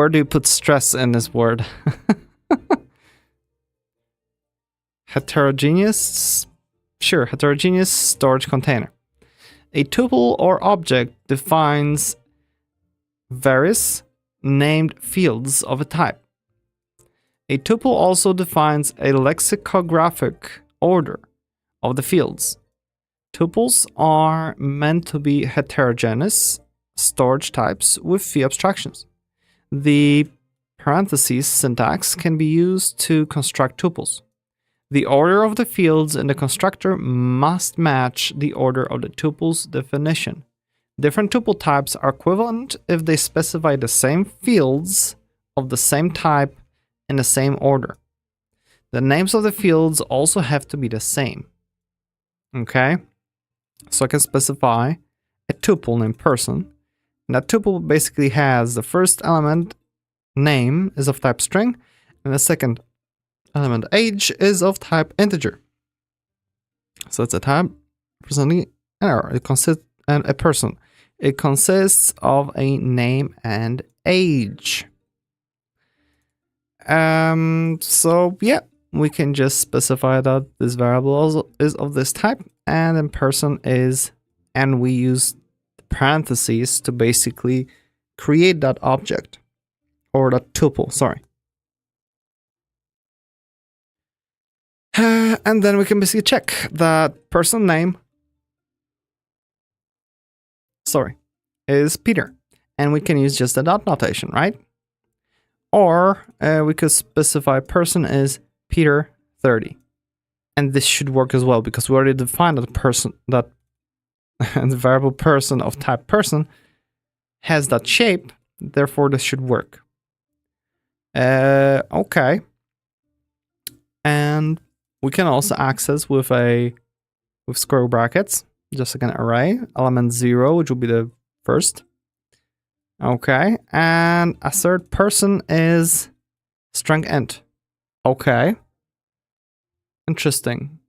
do you put stress in this word? Heterogeneous? Sure, heterogeneous storage container. A tuple or object defines various named fields of a type. A tuple also defines a lexicographic order of the fields. Tuples are meant to be heterogeneous storage types with few abstractions. The parentheses syntax can be used to construct tuples. The order of the fields in the constructor must match the order of the tuple's definition. Different tuple types are equivalent if they specify the same fields of the same type in the same order. The names of the fields also have to be the same. Okay? So I can specify a tuple named person. And that tuple basically has the first element, name, is of type string, and the second element, age, is of type integer. So it's a type representing an error. It consists of a person. It consists of a name and age. So yeah, we can just specify that this variable also is of this type, and then person is, and we use parentheses to basically create that object or that tuple. Sorry. And then we can basically check that person name, is Peter. And we can use just the dot notation, right? Or we could specify person is Peter 30. And this should work as well because we already defined that person, that the variable person of type person has that shape. Therefore, this should work. Okay. And we can also access with square brackets, just like an array, element 0, which will be the first. Okay, and assert person is string int. Okay. Interesting.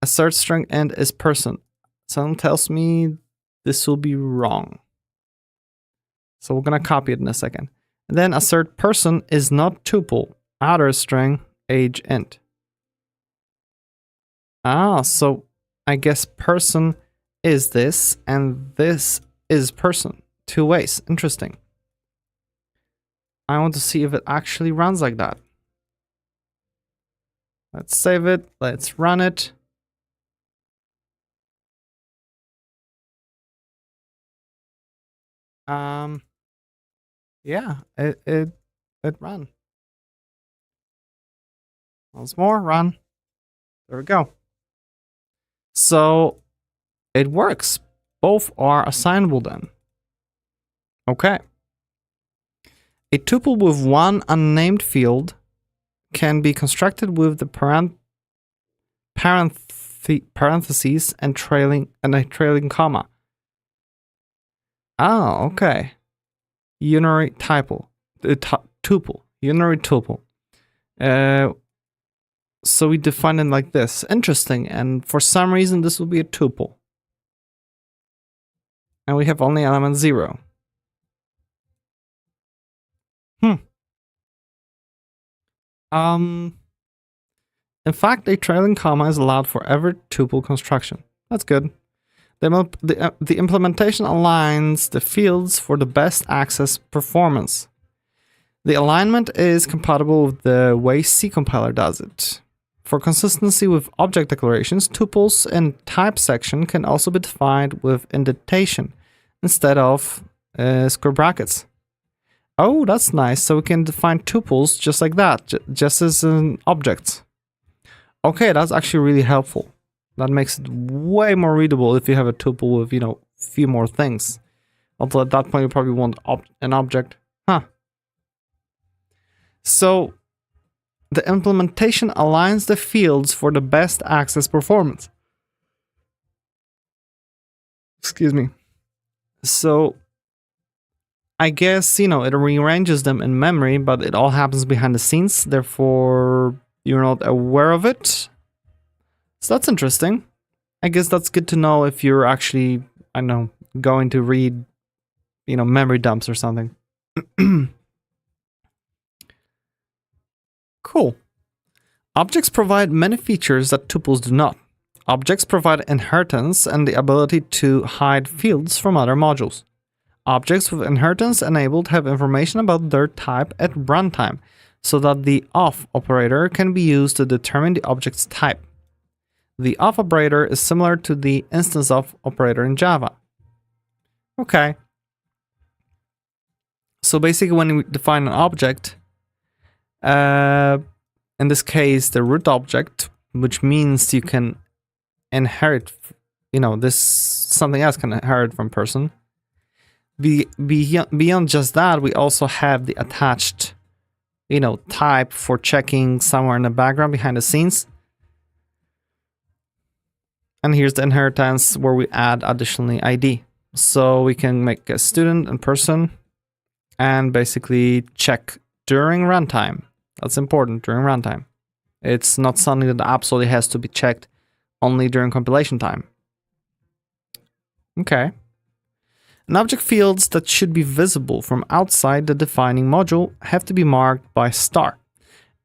Assert string int is person. Something tells me this will be wrong. So we're gonna copy it in a second. And then assert person is not tuple, outer string, age int. Ah, so I guess person is this, and this is person. Two ways. Interesting. I want to see if it actually runs like that. Let's save it. Let's run it. Yeah, it ran. Once more, run. There we go. So it works. Both are assignable then. Okay. A tuple with one unnamed field can be constructed with the parentheses and a trailing comma. Oh, okay. Unary tuple. Unary tuple. So we define it like this. Interesting. And for some reason, this will be a tuple. And we have only element 0. In fact, a trailing comma is allowed for every tuple construction. That's good. The implementation aligns the fields for the best access performance. The alignment is compatible with the way C compiler does it. For consistency with object declarations, tuples in type section can also be defined with indentation instead of square brackets. Oh, that's nice. So we can define tuples just like that, just as an object. Okay, that's actually really helpful. That makes it way more readable if you have a tuple with, few more things. Although at that point you probably want an object. Huh. So the implementation aligns the fields for the best access performance. Excuse me. So I guess, it rearranges them in memory, but it all happens behind the scenes. Therefore, you're not aware of it. So that's interesting. I guess that's good to know if you're actually, going to read, memory dumps or something. Cool. Objects provide many features that tuples do not. Objects provide inheritance and the ability to hide fields from other modules. Objects with inheritance enabled have information about their type at runtime, so that the off operator can be used to determine the object's type. The off operator is similar to the instance of operator in Java. Okay. So basically when we define an object, in this case the root object, which means you can inherit, this something else can inherit from person. Beyond just that, we also have the attached, type for checking somewhere in the background behind the scenes. And here's the inheritance where we add additionally ID. So we can make a student and person and basically check during runtime. That's important, during runtime. It's not something that absolutely has to be checked only during compilation time. Okay. And object fields that should be visible from outside the defining module have to be marked by star.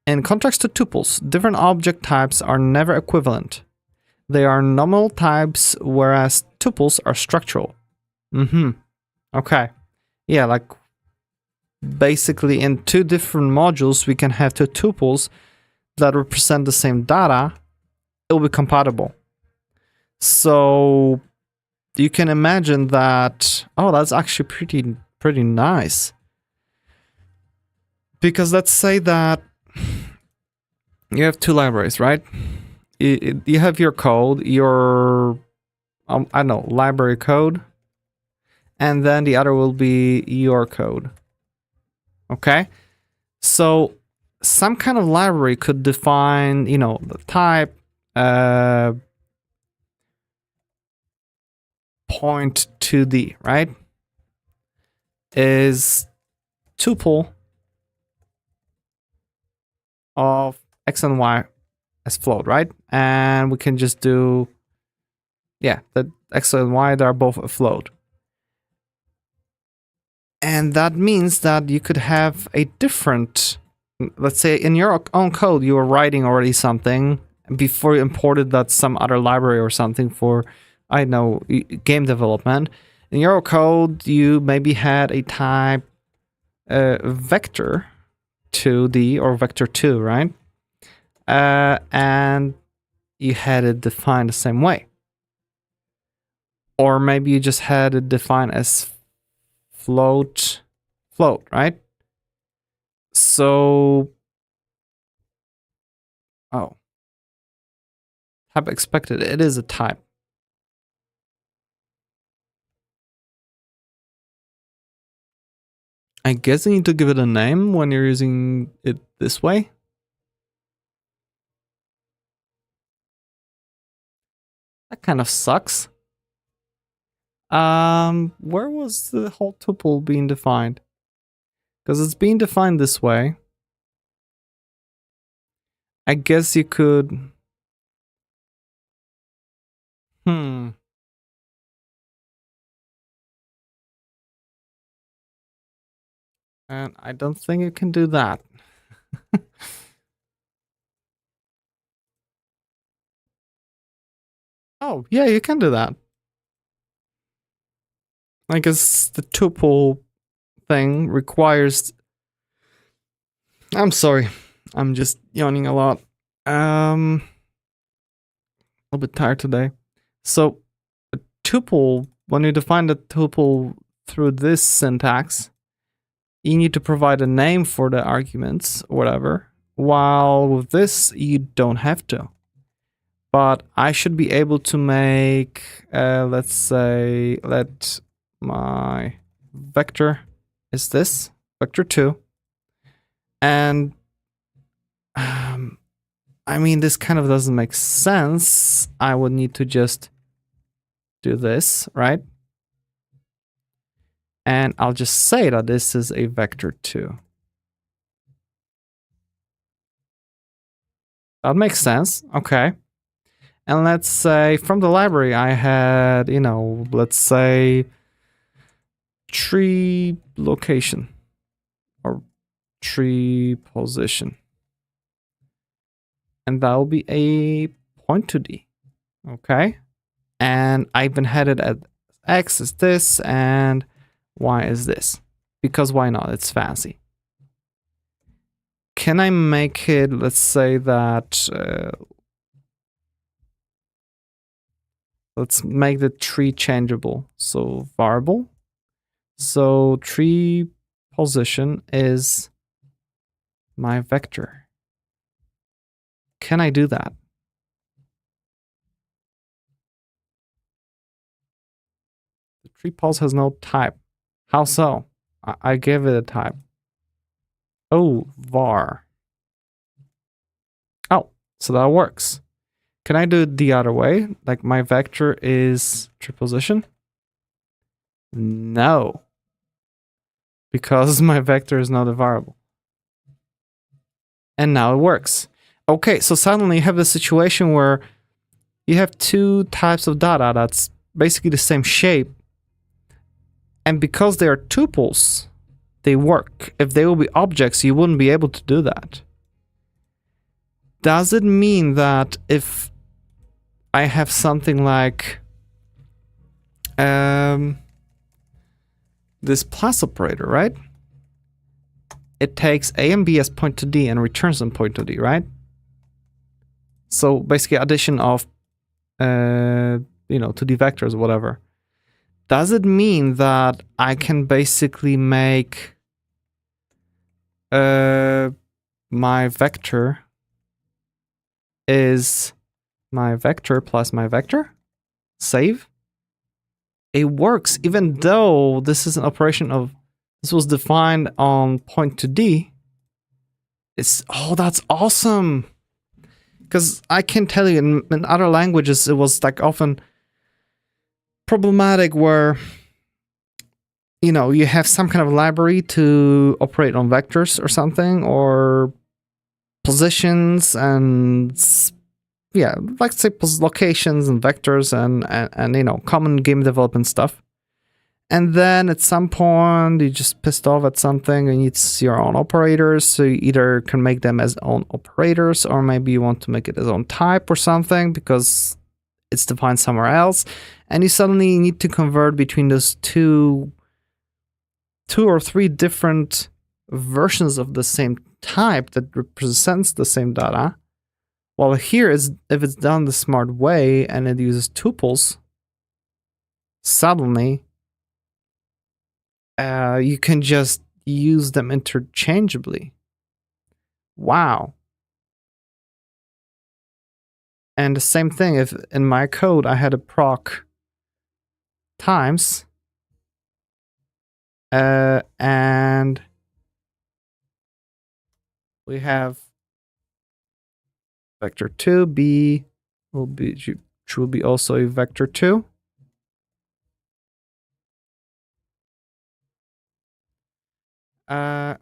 In contrast to tuples, different object types are never equivalent. They are nominal types, whereas tuples are structural. Okay. Yeah, like basically in two different modules, we can have two tuples that represent the same data. It will be compatible. So you can imagine that, that's actually pretty nice. Because let's say that you have two libraries, right? You have your code, your, library code, and then the other will be your code. Okay? So some kind of library could define, the type, point to the, right? Is tuple of x and y as float, right? And we can just do, the x and y, they are both a float. And that means that you could have a different, let's say in your own code, you were writing already something before you imported that some other library or something for, game development. In your code, you maybe had a type vector 2D or vector 2, right? And you had it defined the same way. Or maybe you just had it defined as float, right? So, type expected, it is a type. I guess you need to give it a name when you're using it this way. That kind of sucks. Where was the whole tuple being defined? Because it's being defined this way. I guess you could... And I don't think you can do that. Oh, yeah, you can do that. I guess the tuple thing requires... I'm sorry. I'm just yawning a lot. A little bit tired today. So a tuple, when you define the tuple through this syntax, you need to provide a name for the arguments or whatever. While with this, you don't have to. But I should be able to make, let's say, let my vector is this, vector 2. And I mean, this kind of doesn't make sense. I would need to just do this, right? And I'll just say that this is a vector 2. That makes sense. Okay. And let's say from the library I had, let's say tree location or tree position. And that will be a point to D. Okay. And I've been headed at X is this and Y is this. Because why not? It's fancy. Can I make it, let's say that, let's make the tree changeable. So variable. So tree position is my vector. Can I do that? The tree pos has no type. How so? I gave it a type. Oh, var. Oh, so that works. Can I do it the other way? Like my vector is tree position? No. Because my vector is not a variable. And now it works. Okay, so suddenly you have a situation where you have two types of data that's basically the same shape. And because they are tuples, they work. If they will be objects, you wouldn't be able to do that. Does it mean that if I have something like this plus operator, right? It takes A and B as point to D and returns them point to D, right? So basically addition of, to D vectors, whatever. Does it mean that I can basically make my vector is my vector plus my vector? Save? It works, even though this is an operation of, this was defined on point to D. Oh, that's awesome. Because I can tell you in other languages, it was like often problematic where, you have some kind of library to operate on vectors or something, or positions and, yeah, like say locations and vectors and common game development stuff. And then at some point, you just pissed off at something and it's your own operators. So you either can make them as own operators, or maybe you want to make it as own type or something because it's defined somewhere else. And you suddenly need to convert between those two or three different versions of the same type that represents the same data. While here, if it's done the smart way and it uses tuples, suddenly you can just use them interchangeably. Wow. And the same thing, if in my code I had a proc times, and we have vector 2, B will be also a vector 2.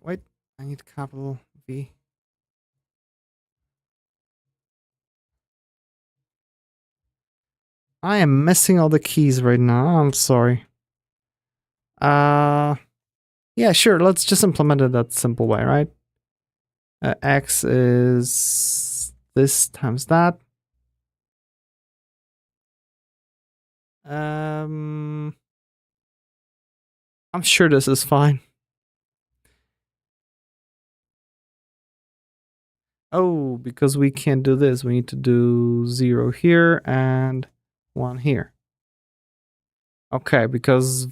Wait, I need capital V. I am missing all the keys right now. I'm sorry. Yeah, sure. Let's just implement it that simple way, right? X is this times that. I'm sure this is fine. Oh, because we can't do this. We need to do 0 here and 1 here. Okay, because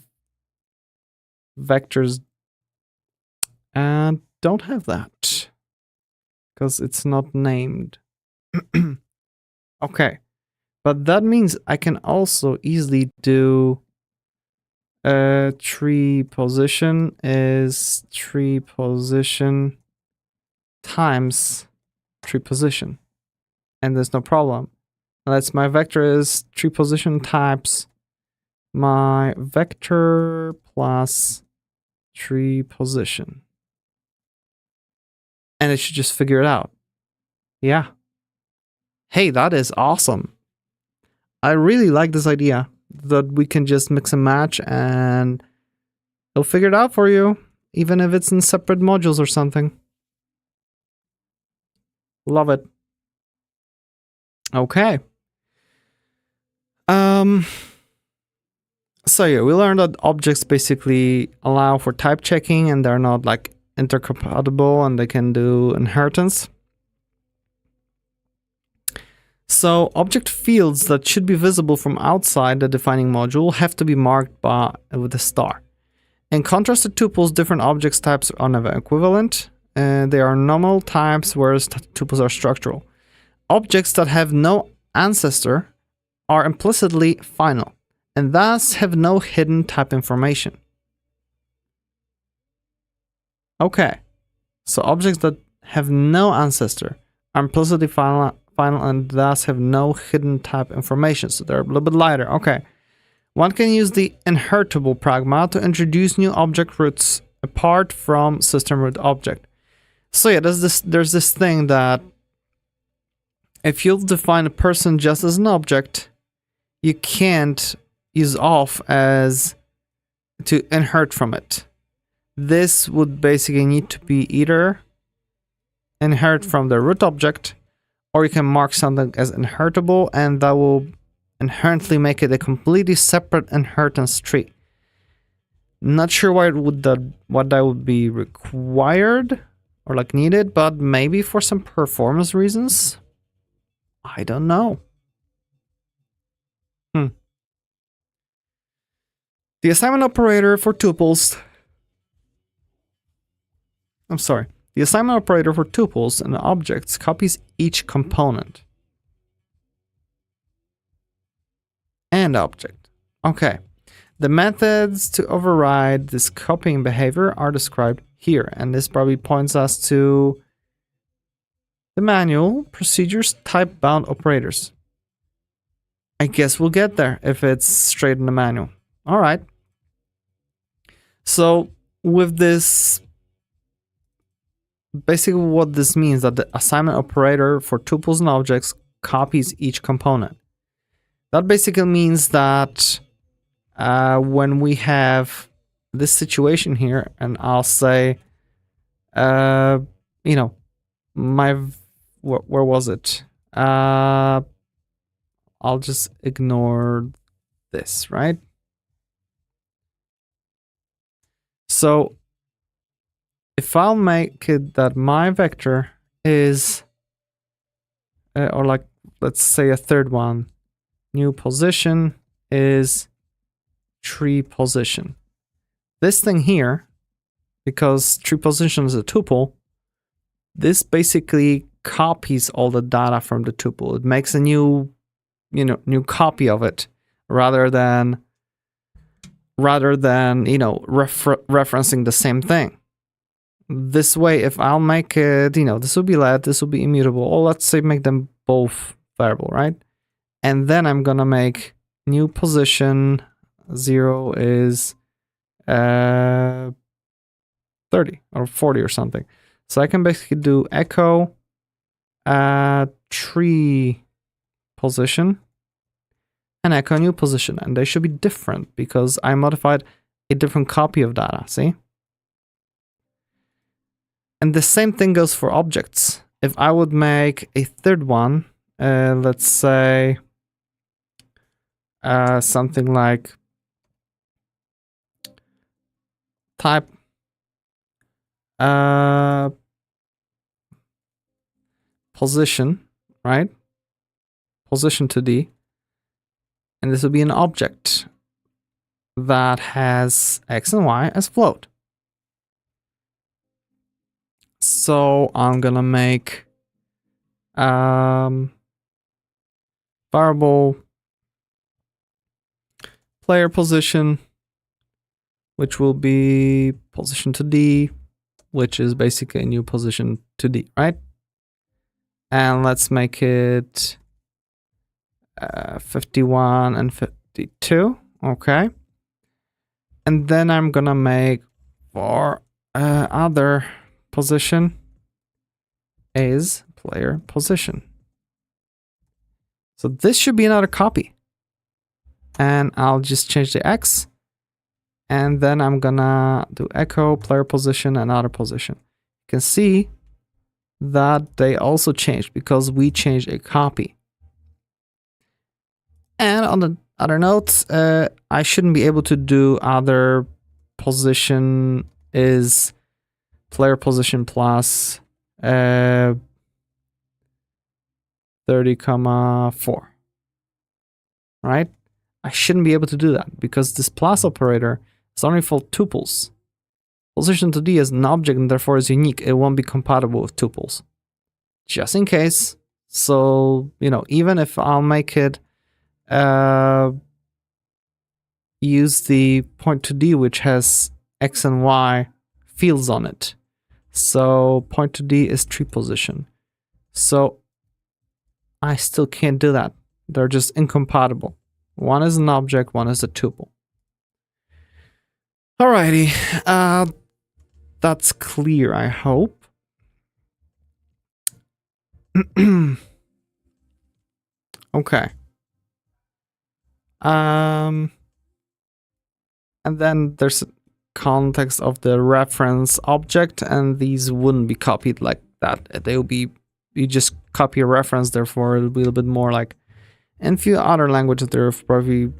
vectors don't have that. Because it's not named. Okay, but that means I can also easily do tree position is tree position times tree position. And there's no problem. That's my vector is tree position times my vector plus tree position. And it should just figure it out. Yeah. Hey, that is awesome. I really like this idea that we can just mix and match and it'll figure it out for you, even if it's in separate modules or something. Love it. Okay. So yeah, we learned that objects basically allow for type checking and they're not like intercompatible and they can do inheritance. So object fields that should be visible from outside the defining module have to be marked with a star. In contrast to tuples, different objects types are never equivalent. They are nominal types, whereas tuples are structural. Objects that have no ancestor are implicitly final, and thus have no hidden type information. Okay, so objects that have no ancestor are implicitly final and thus have no hidden type information, so they're a little bit lighter. Okay. One can use the inheritable pragma to introduce new object roots apart from system root object. So yeah, there's this thing that if you'll define a person just as an object, you can't use off as to inherit from it. This would basically need to be either inherit from the root object, or you can mark something as inheritable, and that will inherently make it a completely separate inheritance tree. Not sure why that would be required or like needed, but maybe for some performance reasons. I don't know. The assignment operator for tuples. The assignment operator for tuples and objects copies each component and object. Okay. The methods to override this copying behavior are described here, and this probably points us to the manual, procedures, type bound operators. I guess we'll get there if it's straight in the manual. All right. So with this, basically what this means that the assignment operator for tuples and objects copies each component. That basically means that when we have this situation here, and I'll say, where was it? I'll just ignore this, right? So if I'll make it that my vector is, or like, let's say a third one, new position is tree position. This thing here, because tree position is a tuple, this basically copies all the data from the tuple. It makes a new copy of it rather than referencing the same thing. This way, if I'll make it, this will be let, this will be immutable, or let's say make them both variable, right? And then I'm gonna make new position 0 is 30 or 40 or something. So I can basically do echo tree position and echo new position, and they should be different because I modified a different copy of data, see? And the same thing goes for objects. If I would make a third one, let's say something like type position, right? Position to D. And this will be an object that has X and Y as float. So I'm gonna make variable player position, which will be position to D, which is basically a new position to D, right? And let's make it 51 and 52, okay? And then I'm gonna make for other position is player position. So this should be another copy. And I'll just change the X. And then I'm gonna do echo player position and other position. You can see that they also changed because we changed a copy. And on the other note, I shouldn't be able to do other position is player position plus 30,4. Right? I shouldn't be able to do that because this plus operator is only for tuples. Position to D is an object and therefore is unique. It won't be compatible with tuples. Just in case. So, even if I'll make it use the point to D, which has X and Y fields on it. So point to D is tree position. So I still can't do that. They're just incompatible. One is an object, one is a tuple. Alrighty, that's clear, I hope. Okay. And then there's context of the reference object, and these wouldn't be copied like that. They will be, you just copy a reference, therefore it'll be a little bit more like in a few other languages they're probably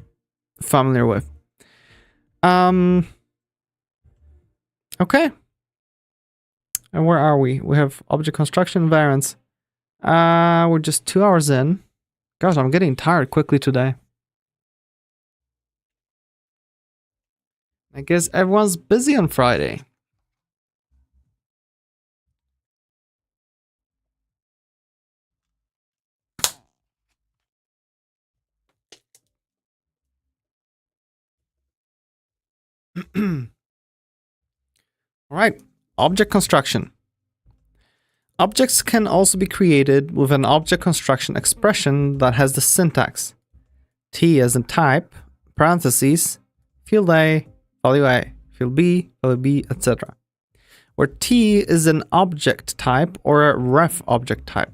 familiar with. Okay. And where are we? We have object construction variants. We're just 2 hours in. Gosh, I'm getting tired quickly today. I guess everyone's busy on Friday. All right, object construction. Objects can also be created with an object construction expression that has the syntax T as in type, parentheses, field A, field B, etc. Where T is an object type or a ref object type.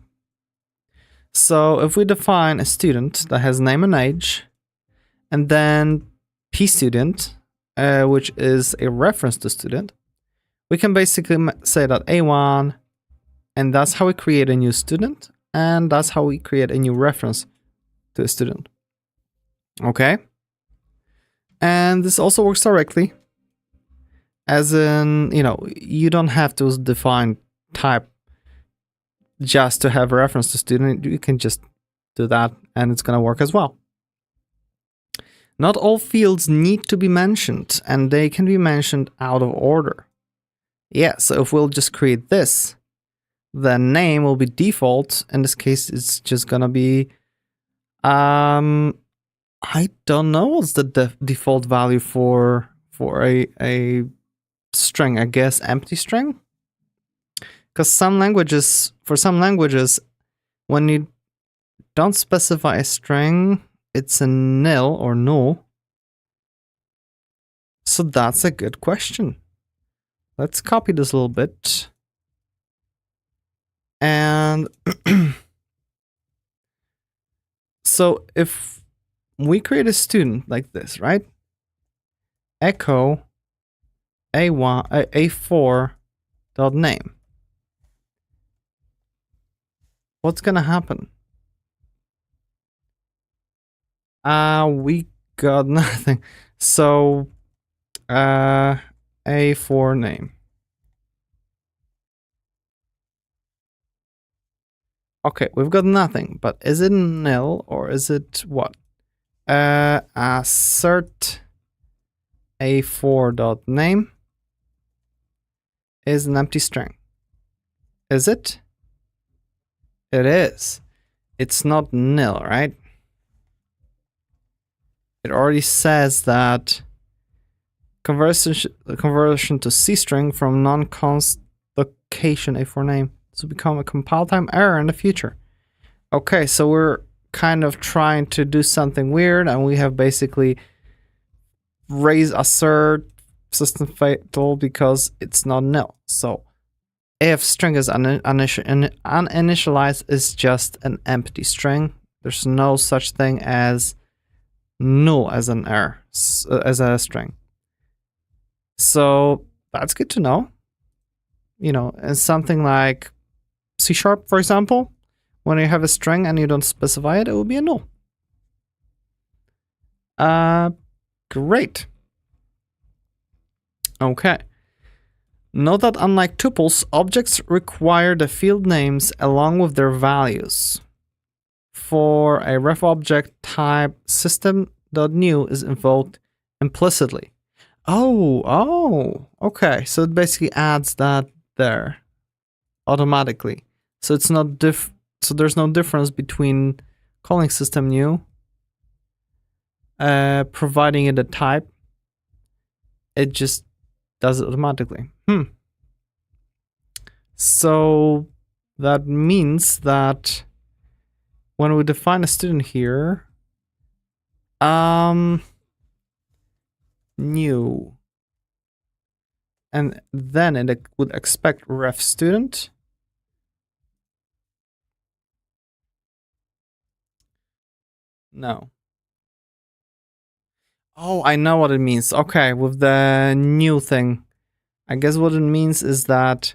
So if we define a student that has name and age, and then P student, which is a reference to student, we can basically say that A1, and that's how we create a new student, and that's how we create a new reference to a student. Okay? And this also works directly, as in, you don't have to define type just to have a reference to student. You can just do that, and it's going to work as well. Not all fields need to be mentioned, and they can be mentioned out of order. Yeah, so if we'll just create this, the name will be default. In this case, it's just gonna be, I don't know what's the default value for a string. I guess empty string. Because for some languages, when you don't specify a string, it's a nil or null. So that's a good question. Let's copy this a little bit. And so if we create a student like this, right? Echo A4 dot name. What's gonna happen? We got nothing. So A4 name. Okay, we've got nothing, but is it nil or is it what? Assert a4.name is an empty string. Is it? It is. It's not nil, right? It already says that conversion to C string from non-const location A4 name to become a compile time error in the future. Okay, so we're kind of trying to do something weird, and we have basically raised assert system fatal because it's not nil. So if string is uninitialized, is just an empty string. There's no such thing as null as an error, as a string. So that's good to know. You know, and something like C#, for example, when you have a string and you don't specify it, it will be a null. Great. Okay. Note that unlike tuples, objects require the field names along with their values. For a ref object type, system.new is invoked implicitly. Oh, okay. So it basically adds that there automatically. So it's not so there's no difference between calling system new, providing it a type. It just does it automatically. So that means that when we define a student here, new, and then it would expect ref student. No. Oh, I know what it means. Okay, with the new thing, I guess what it means is that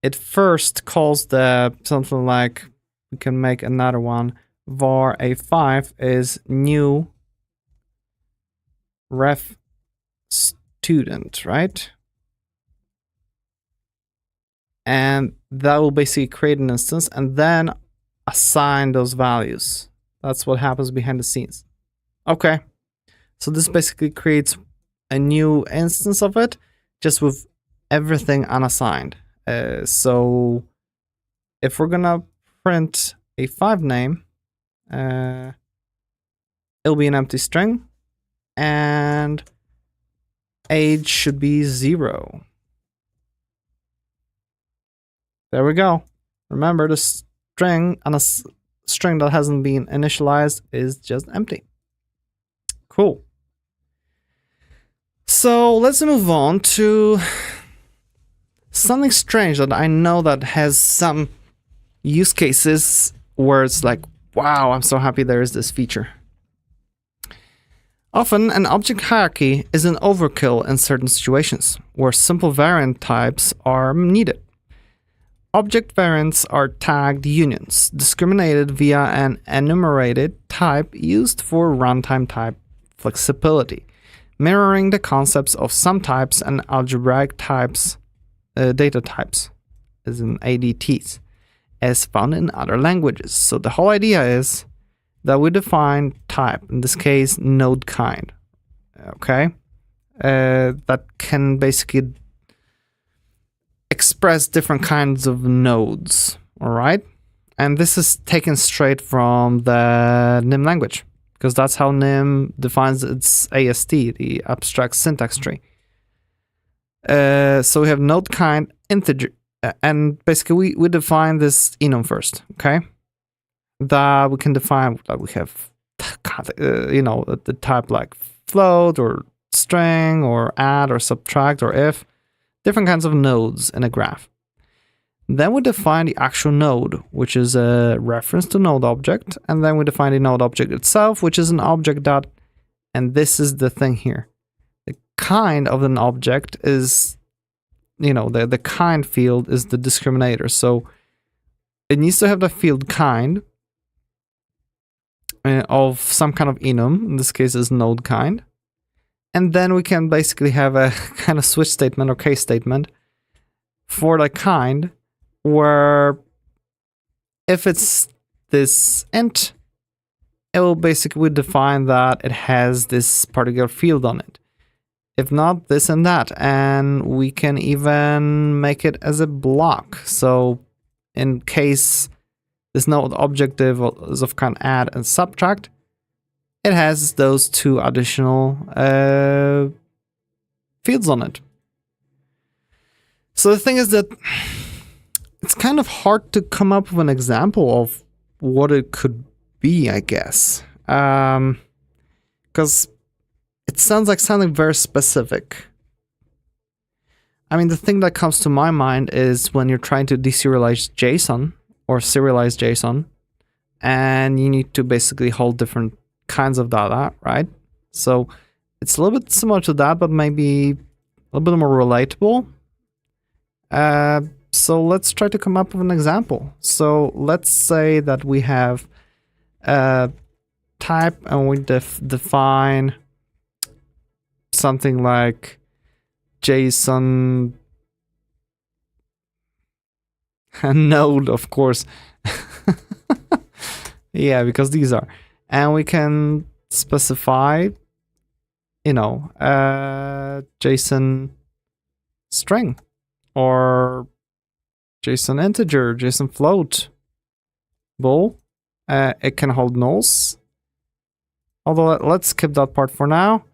it first calls the something like, we can make another one, var a5 is new ref student, right? And that will basically create an instance and then assign those values. That's what happens behind the scenes. Okay. So this basically creates a new instance of it, just with everything unassigned. So if we're gonna print a 5 name, it'll be an empty string, and age should be 0. There we go. Remember, the string on a string that hasn't been initialized is just empty. Cool. So let's move on to something strange that I know that has some use cases where it's like, wow, I'm so happy there is this feature. Often, an object hierarchy is an overkill in certain situations where simple variant types are needed. Object variants are tagged unions, discriminated via an enumerated type used for runtime type flexibility, mirroring the concepts of sum types and algebraic types, data types, as in ADTs, as found in other languages. So the whole idea is that we define type, in this case, node kind, okay? That can basically express different kinds of nodes, all right? And this is taken straight from the Nim language, because that's how Nim defines its AST, the abstract syntax tree. So we have node kind integer, and basically we define this enum first, okay? That we can define that we have, the type like float or string or add or subtract or if, different kinds of nodes in a graph. Then we define the actual node, which is a reference to node object, and then we define the node object itself, which is an object dot, and this is the thing here. The kind of an object is, the kind field is the discriminator. So it needs to have the field kind of some kind of enum, in this case is node kind. And then we can basically have a kind of switch statement or case statement for the kind where If it's this int, it will basically define that it has this particular field on it. If not, this and that. And we can even make it as a block. So in case this node objective is of kind add and subtract, it has those two additional fields on it. So the thing is that it's kind of hard to come up with an example of what it could be, I guess. Because it sounds like something very specific. I mean, the thing that comes to my mind is when you're trying to deserialize JSON or serialize JSON, and you need to basically hold different kinds of data, right? So it's a little bit similar to that, but maybe a little bit more relatable. So let's try to come up with an example. So let's say that we have a type and we define something like JSON node, of course. Yeah, because these are. And we can specify, JSON string or JSON integer, JSON float, bool. It can hold nulls. Although let's skip that part for now.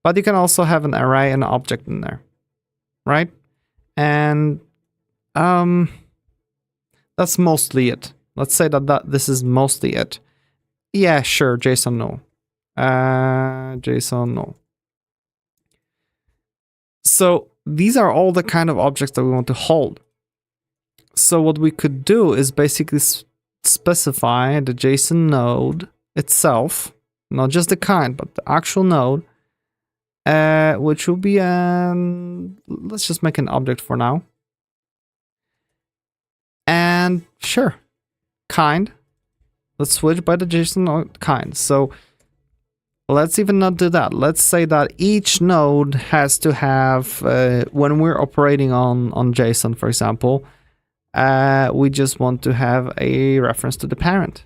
But you can also have an array and object in there, right? And that's mostly it. Let's say that this is mostly it. Yeah, sure, JSON null. JSON null. So these are all the kind of objects that we want to hold. So what we could do is basically specify the JSON node itself, not just the kind, but the actual node, which will be let's just make an object for now. And sure, kind. Let's switch by the JSON node kind. So let's even not do that. Let's say that each node has to have, when we're operating on JSON, for example, we just want to have a reference to the parent.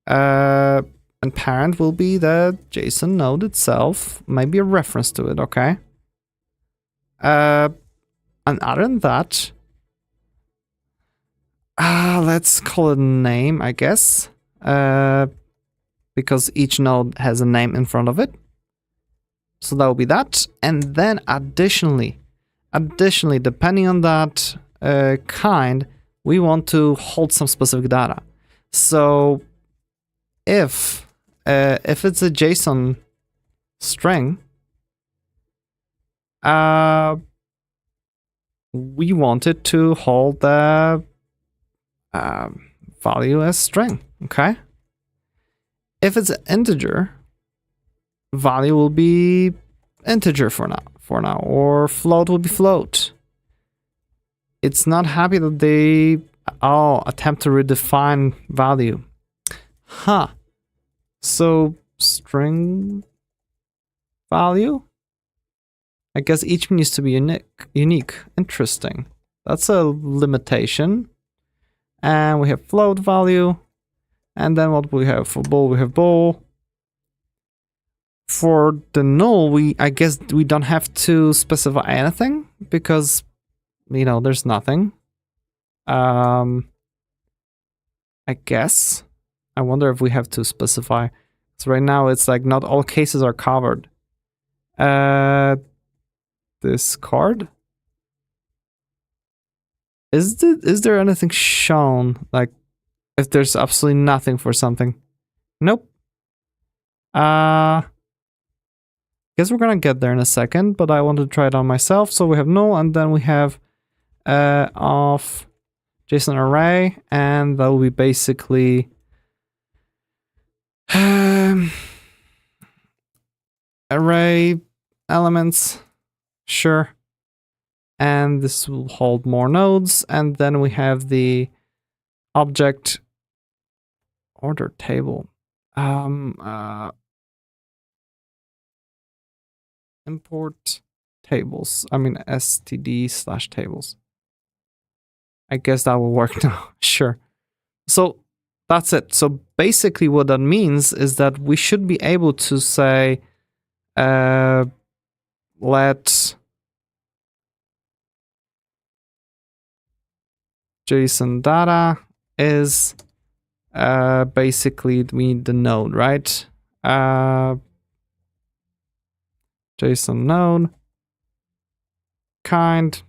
And parent will be the JSON node itself, maybe a reference to it, okay? And other than that, let's call it a name, I guess. Because each node has a name in front of it. So that will be that. And then additionally, depending on that kind, we want to hold some specific data. So if it's a JSON string, we want it to hold the value as string, okay? If it's an integer, value will be integer for now, or float will be float. It's not happy that they attempt to redefine value. Huh. So string value? I guess each needs to be unique. Interesting. That's a limitation. And we have float value. And then what we have for bool, we have bool. For the null, I guess we don't have to specify anything because, there's nothing. I guess. I wonder if we have to specify. So right now it's like not all cases are covered. Discard. Is there anything shown? Like, if there's absolutely nothing for something? Nope. Guess we're gonna get there in a second, but I want to try it on myself. So we have null, and then we have of JSON array, and that will be basically array elements, sure. And this will hold more nodes, and then we have the object order table. Import tables. I mean std/tables. I guess that will work now. Sure. So that's it. So basically what that means is that we should be able to say, let JSON data is basically we need the node, right? JSON node kind.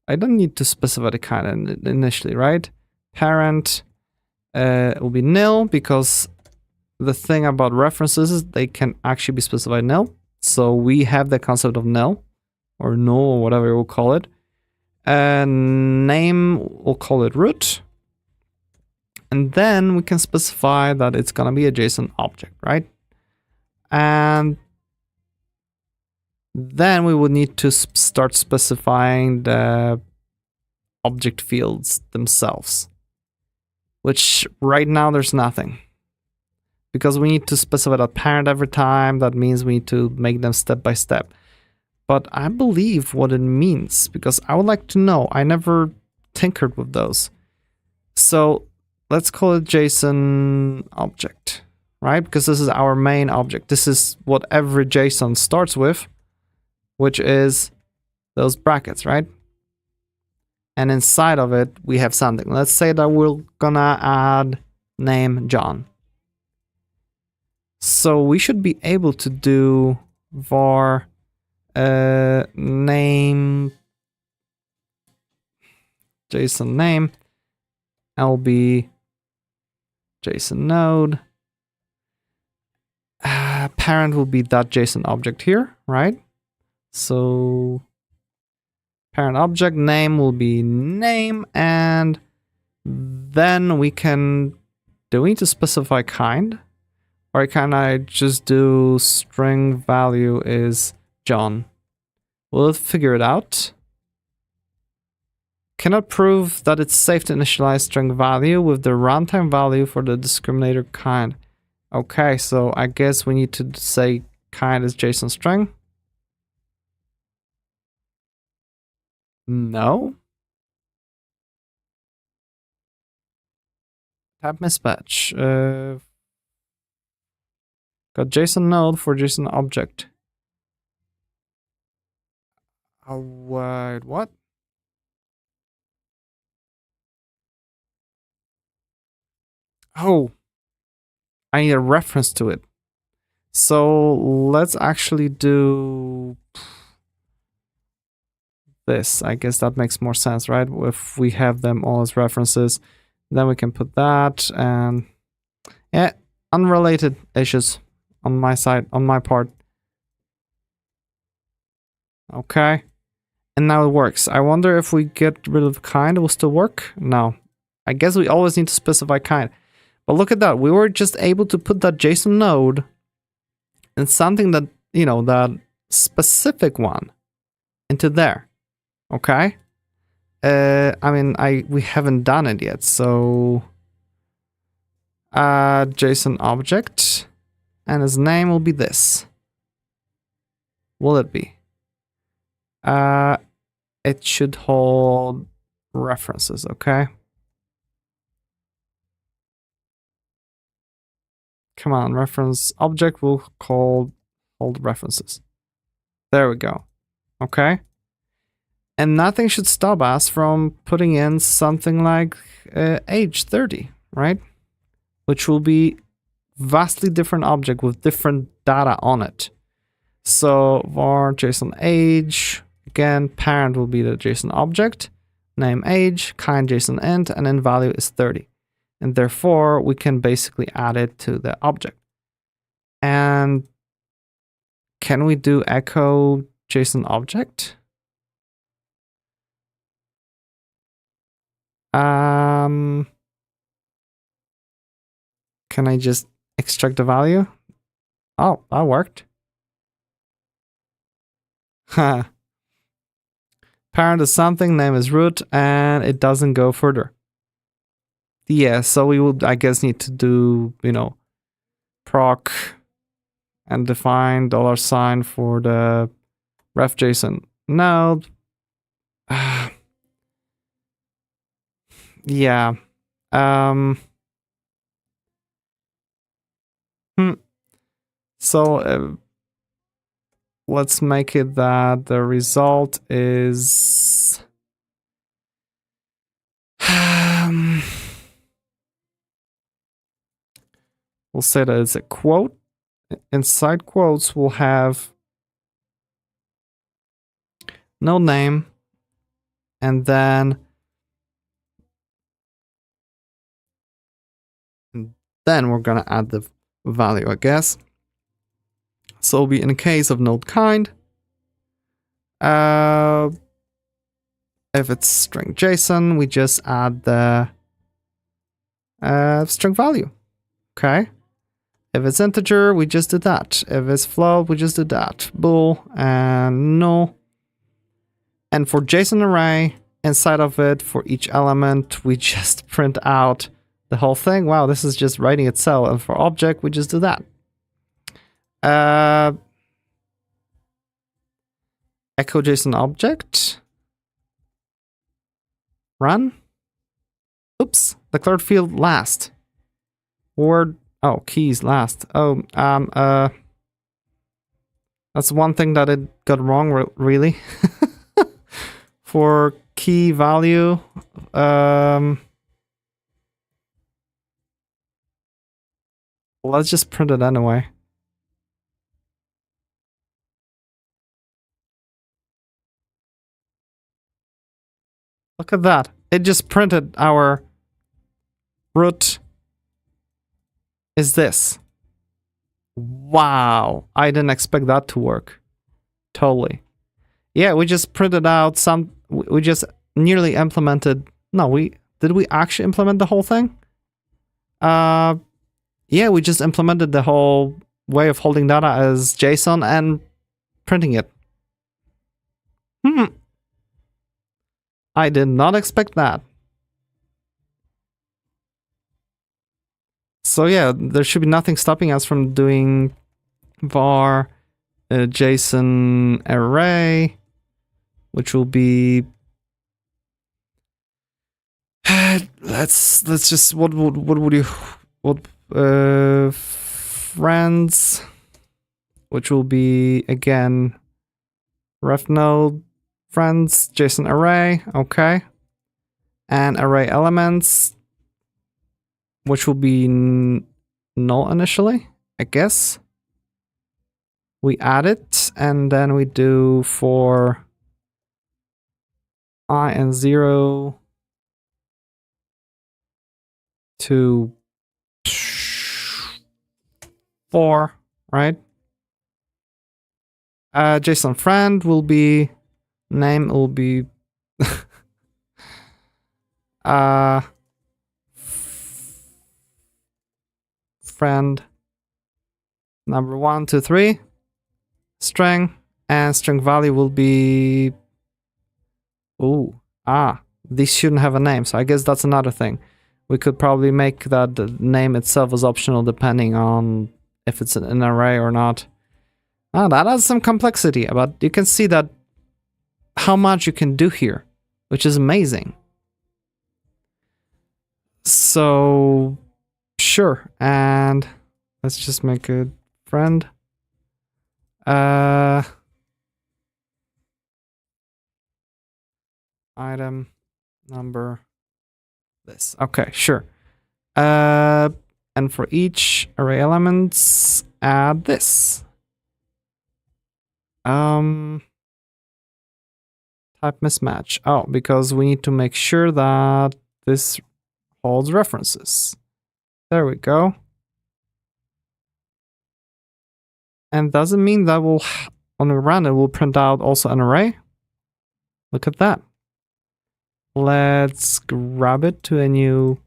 I don't need to specify the kind initially, right? Parent will be nil, because the thing about references is they can actually be specified nil. So we have the concept of nil or null or whatever we'll call it. And name, we'll call it root. And then we can specify that it's going to be a JSON object, right? And then we would need to start specifying the object fields themselves, which right now there's nothing. Because we need to specify that parent every time. That means we need to make them step by step. But I believe what it means, because I would like to know. I never tinkered with those. So let's call it JSON object, right? Because this is our main object. This is what every JSON starts with, which is those brackets, right? And inside of it, we have something. Let's say that we're gonna add name John. So we should be able to do var name JSON name lb JSON node. Parent will be that JSON object here, right? So parent object name will be name, and then we can, do we need to specify kind? Or can I just do string value is John? Will it figure it out? Cannot prove that it's safe to initialize string value with the runtime value for the discriminator kind. Okay, so I guess we need to say kind is JSON string. No. Tab mismatch. Got JSON node for JSON object. Oh, wait, what? Oh, I need a reference to it. So let's actually do this. I guess that makes more sense, right? If we have them all as references, then we can put that. And yeah, unrelated issues on my side, on my part. Okay. And now it works. I wonder if we get rid of kind, it will still work? No. I guess we always need to specify kind. But look at that. We were just able to put that JSON node and something that, you know, that specific one into there. Okay. I mean, we haven't done it yet. So JSON object, and his name will be this. Will it be? It should hold references, okay? Come on, reference object will hold references. There we go. Okay. And nothing should stop us from putting in something like age 30, right? Which will be vastly different object with different data on it. So var JSON age, again, parent will be the JSON object, name age, kind JSON int, and then value is 30. And therefore, we can basically add it to the object. And can we do echo JSON object? Can I just extract the value? Oh, that worked. Parent is something, name is root, and it doesn't go further. Yeah, so we would, I guess, need to do, you know, proc and define $sign for the ref JSON node. Yeah. Um, hmm. So let's make it that the result is we'll say that it's a quote. Inside quotes we'll have no name, and then we're gonna add the value, I guess. So it'll be in case of node kind. If it's string JSON, we just add the string value. Okay. If it's integer, we just do that. If it's float, we just do that. Bool and null. And for JSON array, inside of it, for each element, we just print out the whole thing. Wow, this is just writing itself. And for object, we just do that. Echo JSON object. Run. Oops, declared field last. Word. Oh, keys last. Oh, that's one thing that it got wrong, really. For key value, let's just print it anyway. Look at that. It just printed our root is this. Wow. I didn't expect that to work. Totally. Yeah, we just printed out we just nearly implemented. No, did we actually implement the whole thing? Yeah, we just implemented the whole way of holding data as JSON and printing it. I did not expect that. So yeah, there should be nothing stopping us from doing var JSON array, which will be let's just what would you friends, which will be again ref node friends JSON array, okay, and array elements, which will be null initially, I guess. We add it, and then we do for I and 0 to 4, right? JSON friend will be name will be friend number 1, 2, 3 string, and string value will be these shouldn't have a name, so I guess that's another thing. We could probably make that the name itself is optional depending on if it's an array or not. That adds some complexity, but you can see that how much you can do here, which is amazing. So sure, and let's just make a friend. Item number this. Okay, sure. And for each array elements, add this. Type mismatch. Oh, because we need to make sure that this holds references. There we go. And doesn't mean that will, on the run, it will print out also an array. Look at that. Let's grab it to a new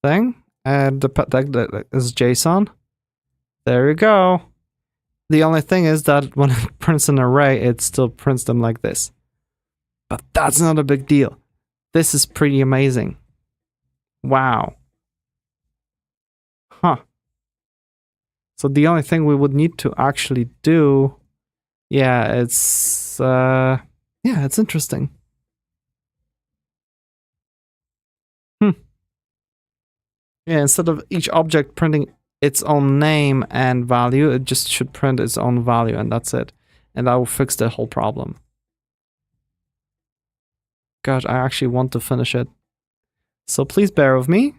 thing. And that is JSON. There you go. The only thing is that when it prints an array, it still prints them like this. But that's not a big deal. This is pretty amazing. Wow. Huh. So the only thing we would need to actually do, yeah, it's interesting. Yeah, instead of each object printing its own name and value, it just should print its own value, and that's it. And that will fix the whole problem. Gosh, I actually want to finish it. So please bear with me,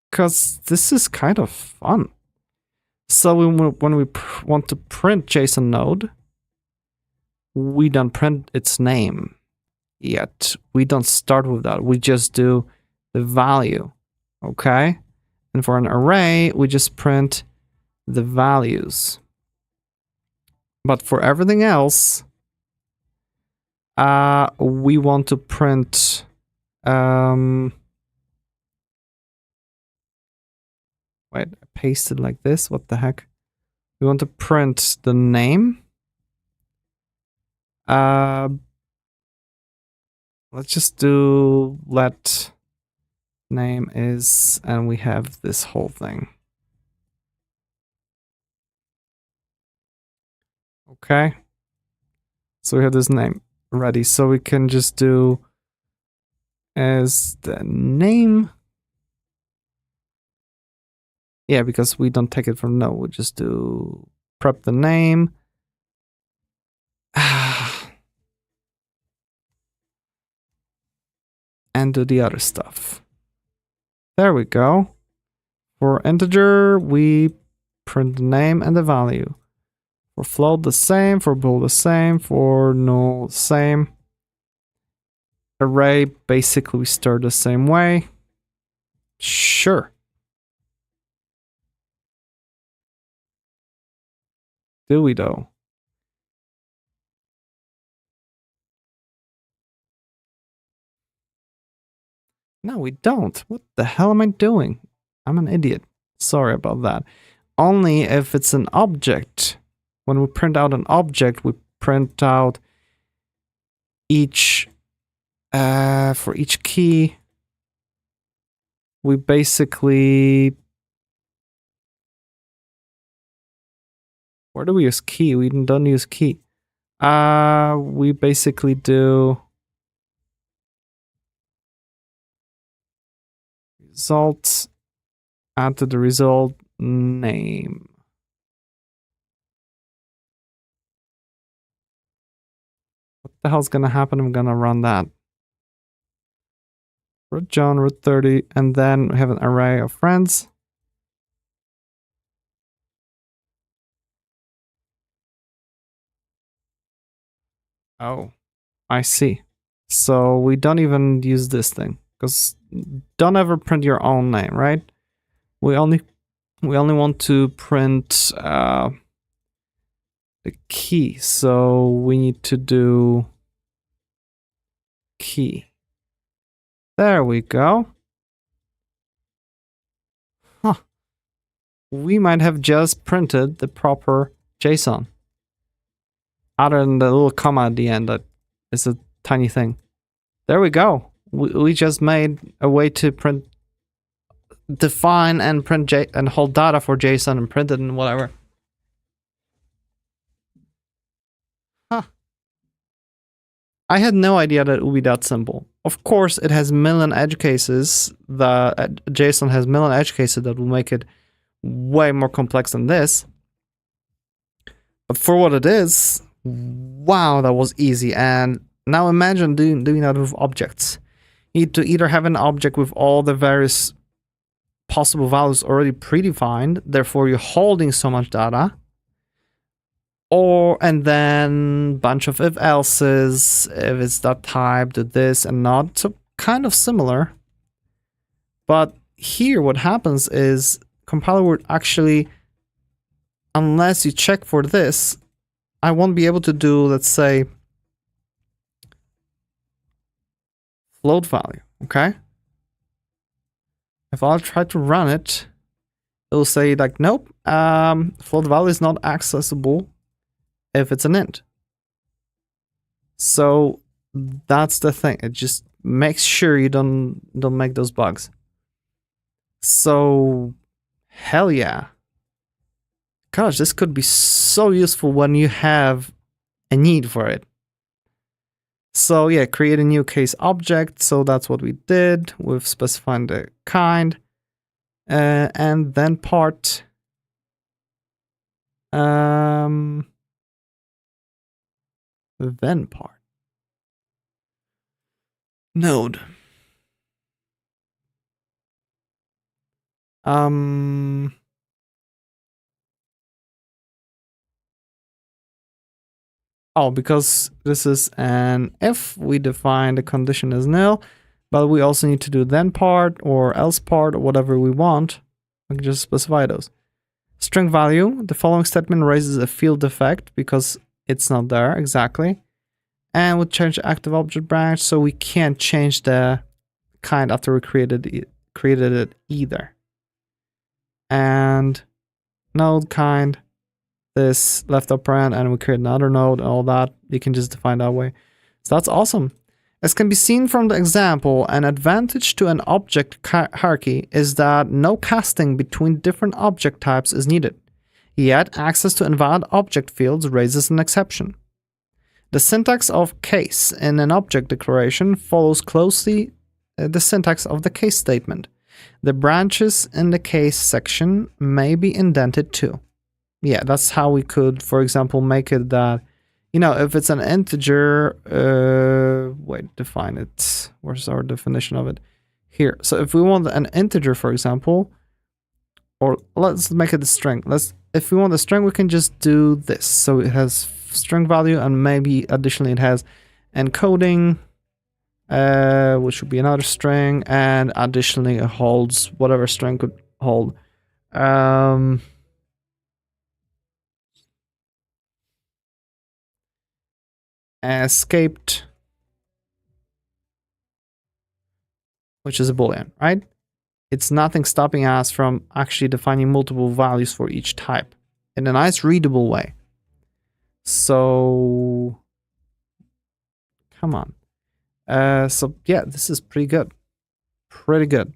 because this is kind of fun. So when we want to print JSON node, we don't print its name yet. We don't start with that. We just do the value, okay? And for an array, we just print the values. But for everything else, we want to print wait, I pasted like this. What the heck? We want to print the name. Let's just do let name is, and we have this whole thing. Okay. So we have this name ready. So we can just do as the name. Yeah, because we don't take it from no, we just do prep the name. And do the other stuff. There we go. For integer, we print the name and the value. For float, the same. For bool, the same. For null, the same. Array, basically, we start the same way. Sure. Do we, though? No, we don't. What the hell am I doing? I'm an idiot. Sorry about that. Only if it's an object. When we print out an object, we print out each, for each key, we basically, where do we use key? We don't use key. We basically do result, add to the result name. What the hell's gonna happen? I'm gonna run that. Root John, root 30, and then we have an array of friends. Oh, I see. So we don't even use this thing, because don't ever print your own name, right? We only want to print the key. So we need to do key. There we go. Huh. We might have just printed the proper JSON. Other than the little comma at the end, that is a tiny thing. There we go. We just made a way to print, define and print and hold data for JSON and print it and whatever. Huh. I had no idea that it would be that simple. Of course, it has million edge cases. The JSON has million edge cases that will make it way more complex than this. But for what it is, wow, that was easy. And now imagine doing that with objects. You need to either have an object with all the various possible values already predefined, therefore you're holding so much data, and then bunch of if else's, if it's that type, do this and not. So kind of similar. But here what happens is compiler would actually, unless you check for this, I won't be able to do, let's say, float value, okay? If I'll try to run it, it'll say like, nope, float value is not accessible if it's an int. So that's the thing. It just makes sure you don't make those bugs. So hell yeah. Gosh, this could be so useful when you have a need for it. So yeah, create a new case object. So that's what we did. We've specified the kind. And then part then part node. Oh, because this is an if, we define the condition as nil, but we also need to do then part or else part or whatever we want. We can just specify those. String value, the following statement raises a field defect because it's not there exactly. And we'll change the active object branch, so we can't change the kind after we created it either. And node kind, this left operand, and we create another node and all that. You can just define that way. So that's awesome. As can be seen from the example, an advantage to an object hierarchy is that no casting between different object types is needed. Yet, access to invalid object fields raises an exception. The syntax of case in an object declaration follows closely the syntax of the case statement. The branches in the case section may be indented too. Yeah, that's how we could, for example, make it that, you know, if it's an integer, define it. Where's our definition of it? Here. So if we want an integer, for example, or let's make it a string. If we want a string, we can just do this. So it has string value, and maybe additionally it has encoding, which would be another string, and additionally it holds whatever string could hold. Escaped, which is a boolean, right? It's nothing stopping us from actually defining multiple values for each type in a nice readable way. So come on. So yeah, this is pretty good. Pretty good.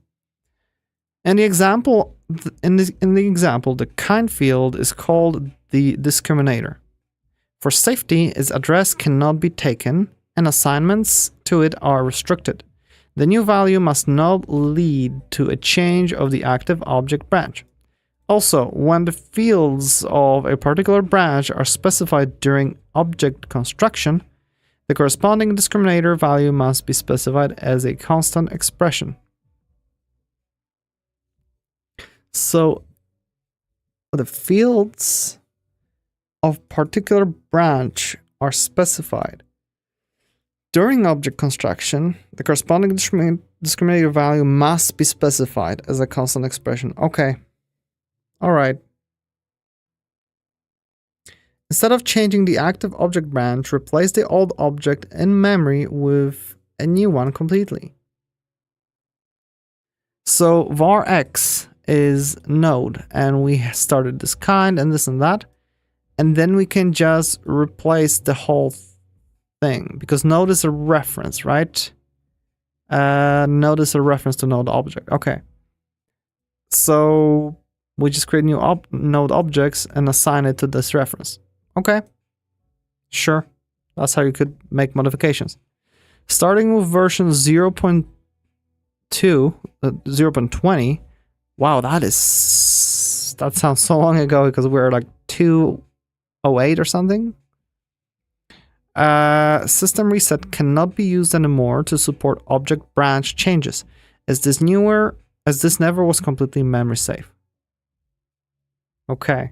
And the example, in the example, the kind field is called the discriminator. For safety, its address cannot be taken, and assignments to it are restricted. The new value must not lead to a change of the active object branch. Also, when the fields of a particular branch are specified during object construction, the corresponding discriminator value must be specified as a constant expression. So, the fields of particular branch are specified during object construction, the corresponding discriminator value must be specified as a constant expression. Okay. All right. Instead of changing the active object branch, replace the old object in memory with a new one completely. So var x is node, and we started this kind and this and that, and then we can just replace the whole thing, because node is a reference, right? Node is a reference to node object. Okay. So we just create new node objects and assign it to this reference. Okay. Sure. That's how you could make modifications. Starting with version 0.2, 0.20. Wow, that sounds so long ago, because we're like 2.08 or something. System reset cannot be used anymore to support object branch changes, as this never was completely memory safe. Okay.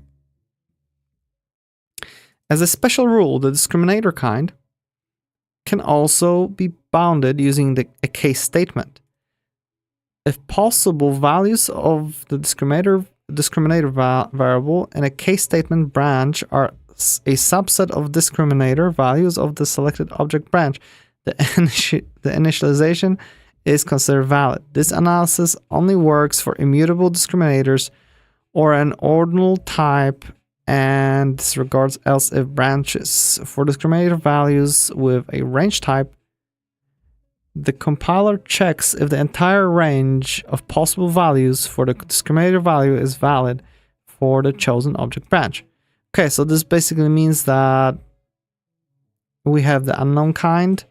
As a special rule, the discriminator kind can also be bounded using a case statement. If possible, values of the discriminator variable in a case statement branch are a subset of discriminator values of the selected object branch, the initialization is considered valid. This analysis only works for immutable discriminators or an ordinal type and disregards else if branches. For discriminator values with a range type, the compiler checks if the entire range of possible values for the discriminator value is valid for the chosen object branch. Okay, so this basically means that we have the unknown kind.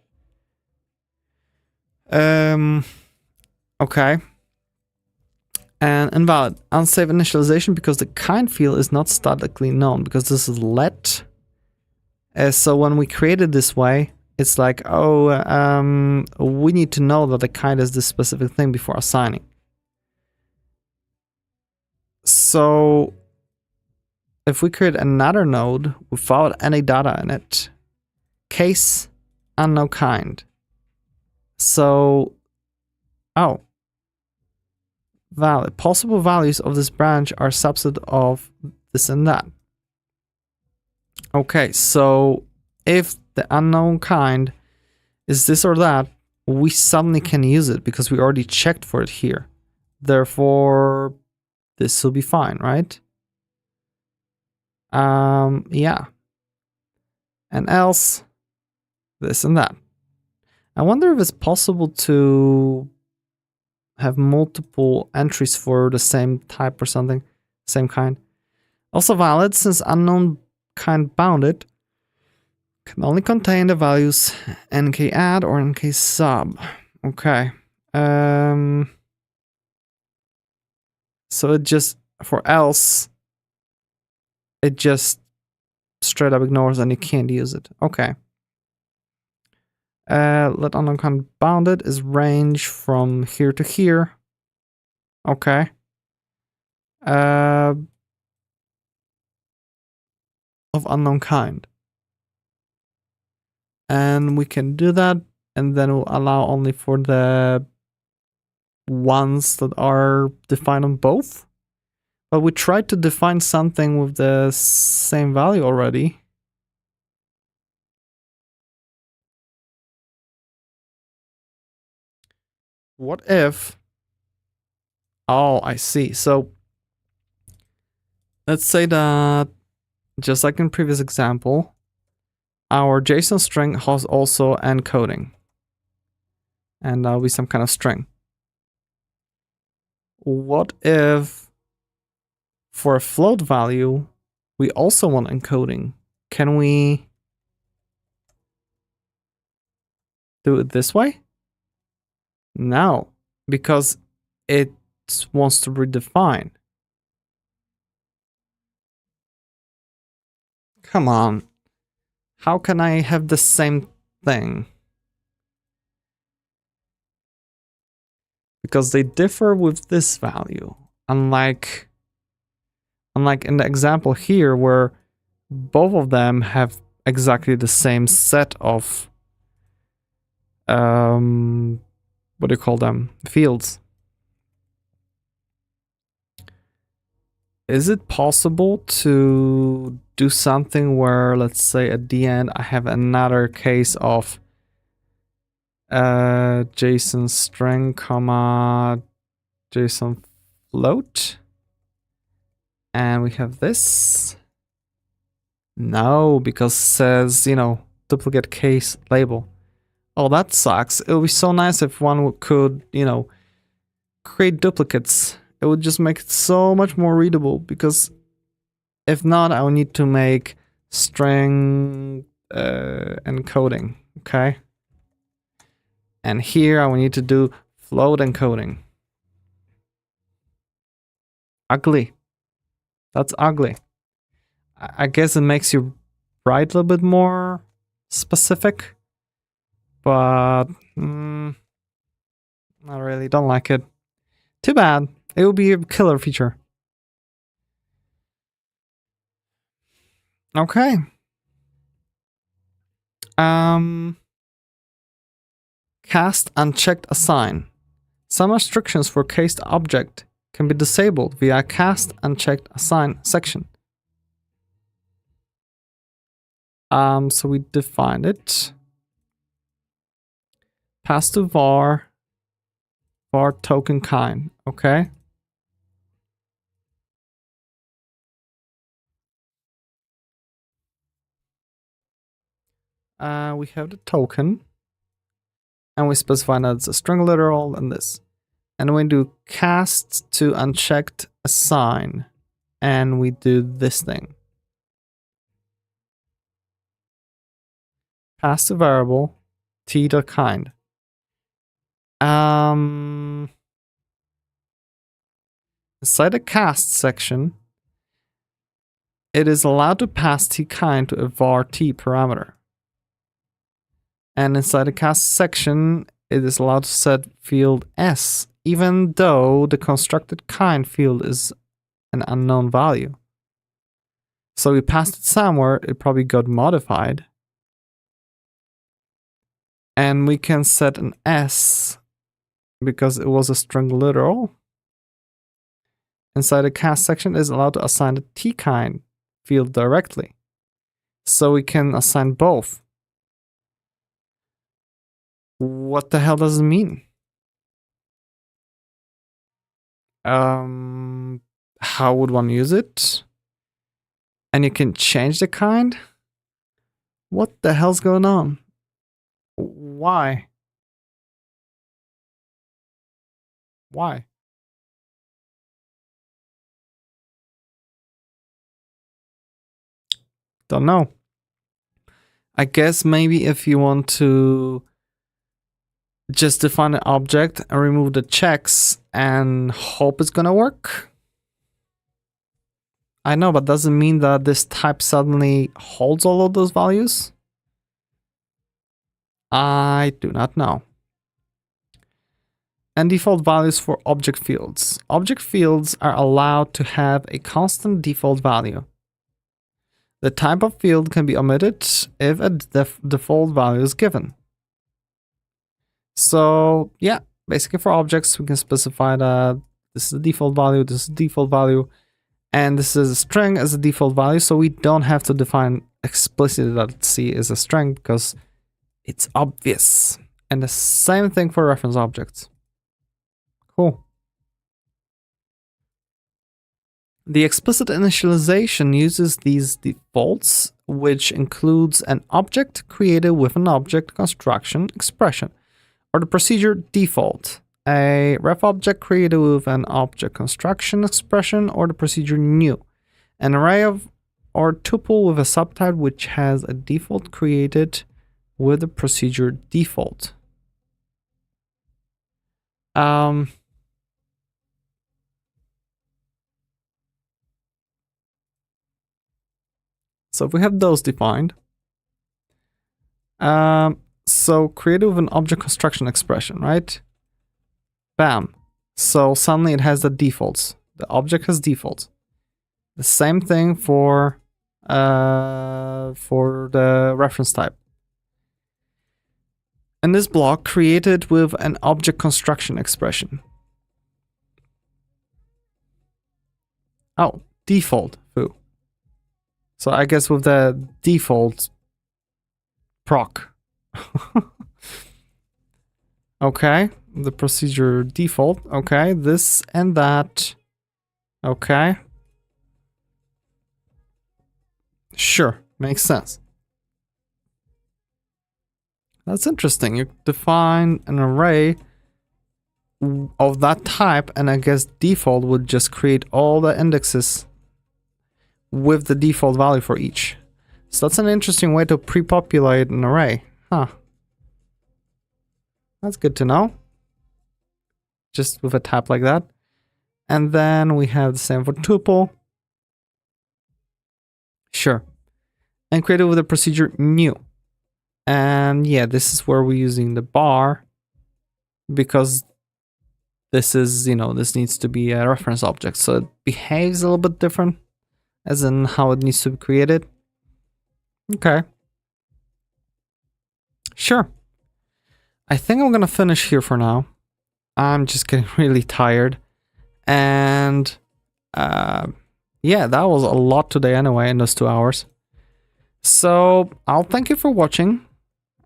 Okay. And invalid, unsafe initialization because the kind field is not statically known because this is let. So when we create it this way, it's like, oh, we need to know that the kind is this specific thing before assigning. So if we create another node without any data in it, case unknown kind. So, oh, valid. Possible values of this branch are subset of this and that. Okay, so if the unknown kind is this or that, we suddenly can use it because we already checked for it here. Therefore, this will be fine, right? Yeah. And else, this and that. I wonder if it's possible to have multiple entries for the same type or something, same kind. Also valid, since unknown kind bounded can only contain the values nk add or nk sub. Okay. So it just, for else, it just straight up ignores and you can't use it. Okay. Let unknown kind bounded is range from here to here. Okay. Of unknown kind. And we can do that, and then we'll allow only for the ones that are defined on both. But we tried to define something with the same value already. What if... Oh, I see. So let's say that, just like in previous example, our JSON string has also encoding. And that'll be some kind of string. What if for a float value, we also want encoding? Can we do it this way? No, because it wants to redefine. Come on. How can I have the same thing? Because they differ with this value. Unlike in the example here where both of them have exactly the same set of what do you call them? Fields. Is it possible to do something where, let's say at the end, I have another case of JSON string, comma, JSON float, and we have this? No, because it says, you know, duplicate case label. Oh, that sucks. It would be so nice if one could, you know, create duplicates. It would just make it so much more readable, because if not, I would need to make string encoding, okay? And here I will need to do float encoding. Ugly. That's ugly. I guess it makes you write a little bit more specific, but not really. Don't like it. Too bad. It would be a killer feature. Okay. Cast unchecked assign. Some restrictions for cased object can be disabled via cast unchecked assign section. So we defined it. Pass to var token kind. Okay. We have the token, and we specify that it's a string literal and this. And we do cast to unchecked assign, and we do this thing. Pass to variable t.kind. inside the cast section, it is allowed to pass tKind to a var t parameter. And inside the cast section, it is allowed to set field s, even though the constructed kind field is an unknown value. So we passed it somewhere, it probably got modified. And we can set an s because it was a string literal. Inside the cast section, it is allowed to assign the tKind field directly. So we can assign both. What the hell does it mean? How would one use it? And you can change the kind? What the hell's going on? Why? Why? Don't know. I guess maybe if you want to just define an object and remove the checks and hope it's gonna work. I know, but doesn't mean that this type suddenly holds all of those values. I do not know. And default values for object fields. Object fields are allowed to have a constant default value. The type of field can be omitted if a default value is given. So yeah, basically for objects, we can specify that this is the default value, this is the default value, and this is a string as a default value. So we don't have to define explicitly that C is a string because it's obvious. And the same thing for reference objects. Cool. The explicit initialization uses these defaults, which includes an object created with an object construction expression, or the procedure default, a ref object created with an object construction expression, or the procedure new, an array of or tuple with a subtype which has a default created with the procedure default. So if we have those defined, so created with an object construction expression, right? Bam. So suddenly it has the defaults. The object has defaults. The same thing for the reference type. And this block created with an object construction expression. Oh, default. Foo. So I guess with the default proc. Okay, the procedure default. Okay, this and that. Okay. Sure, makes sense. That's interesting. You define an array of that type, and I guess default would just create all the indexes with the default value for each. So that's an interesting way to pre-populate an array. Huh. That's good to know. Just with a type like that. And then we have the same for tuple. Sure. And created with the procedure new. And yeah, this is where we're using the bar because this is, this needs to be a reference object. So it behaves a little bit different as in how it needs to be created. Okay. Sure. I think I'm gonna finish here for now. I'm just getting really tired. And yeah, that was a lot today anyway in those 2 hours. So I'll thank you for watching.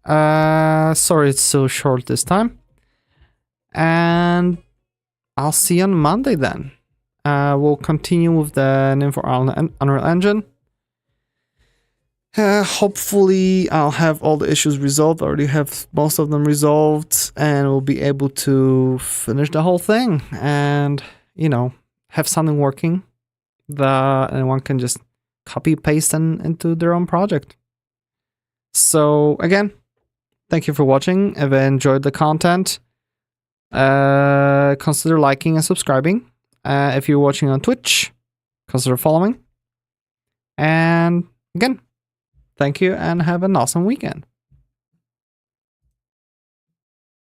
Sorry it's so short this time. And I'll see you on Monday then. We'll continue with the Nim for Unreal Engine. Hopefully I'll have all the issues resolved. I already have most of them resolved, and we'll be able to finish the whole thing and, have something working that anyone can just copy paste into their own project. So again, thank you for watching. If you enjoyed the content, consider liking and subscribing. If you're watching on Twitch, consider following. And again, thank you and have an awesome weekend.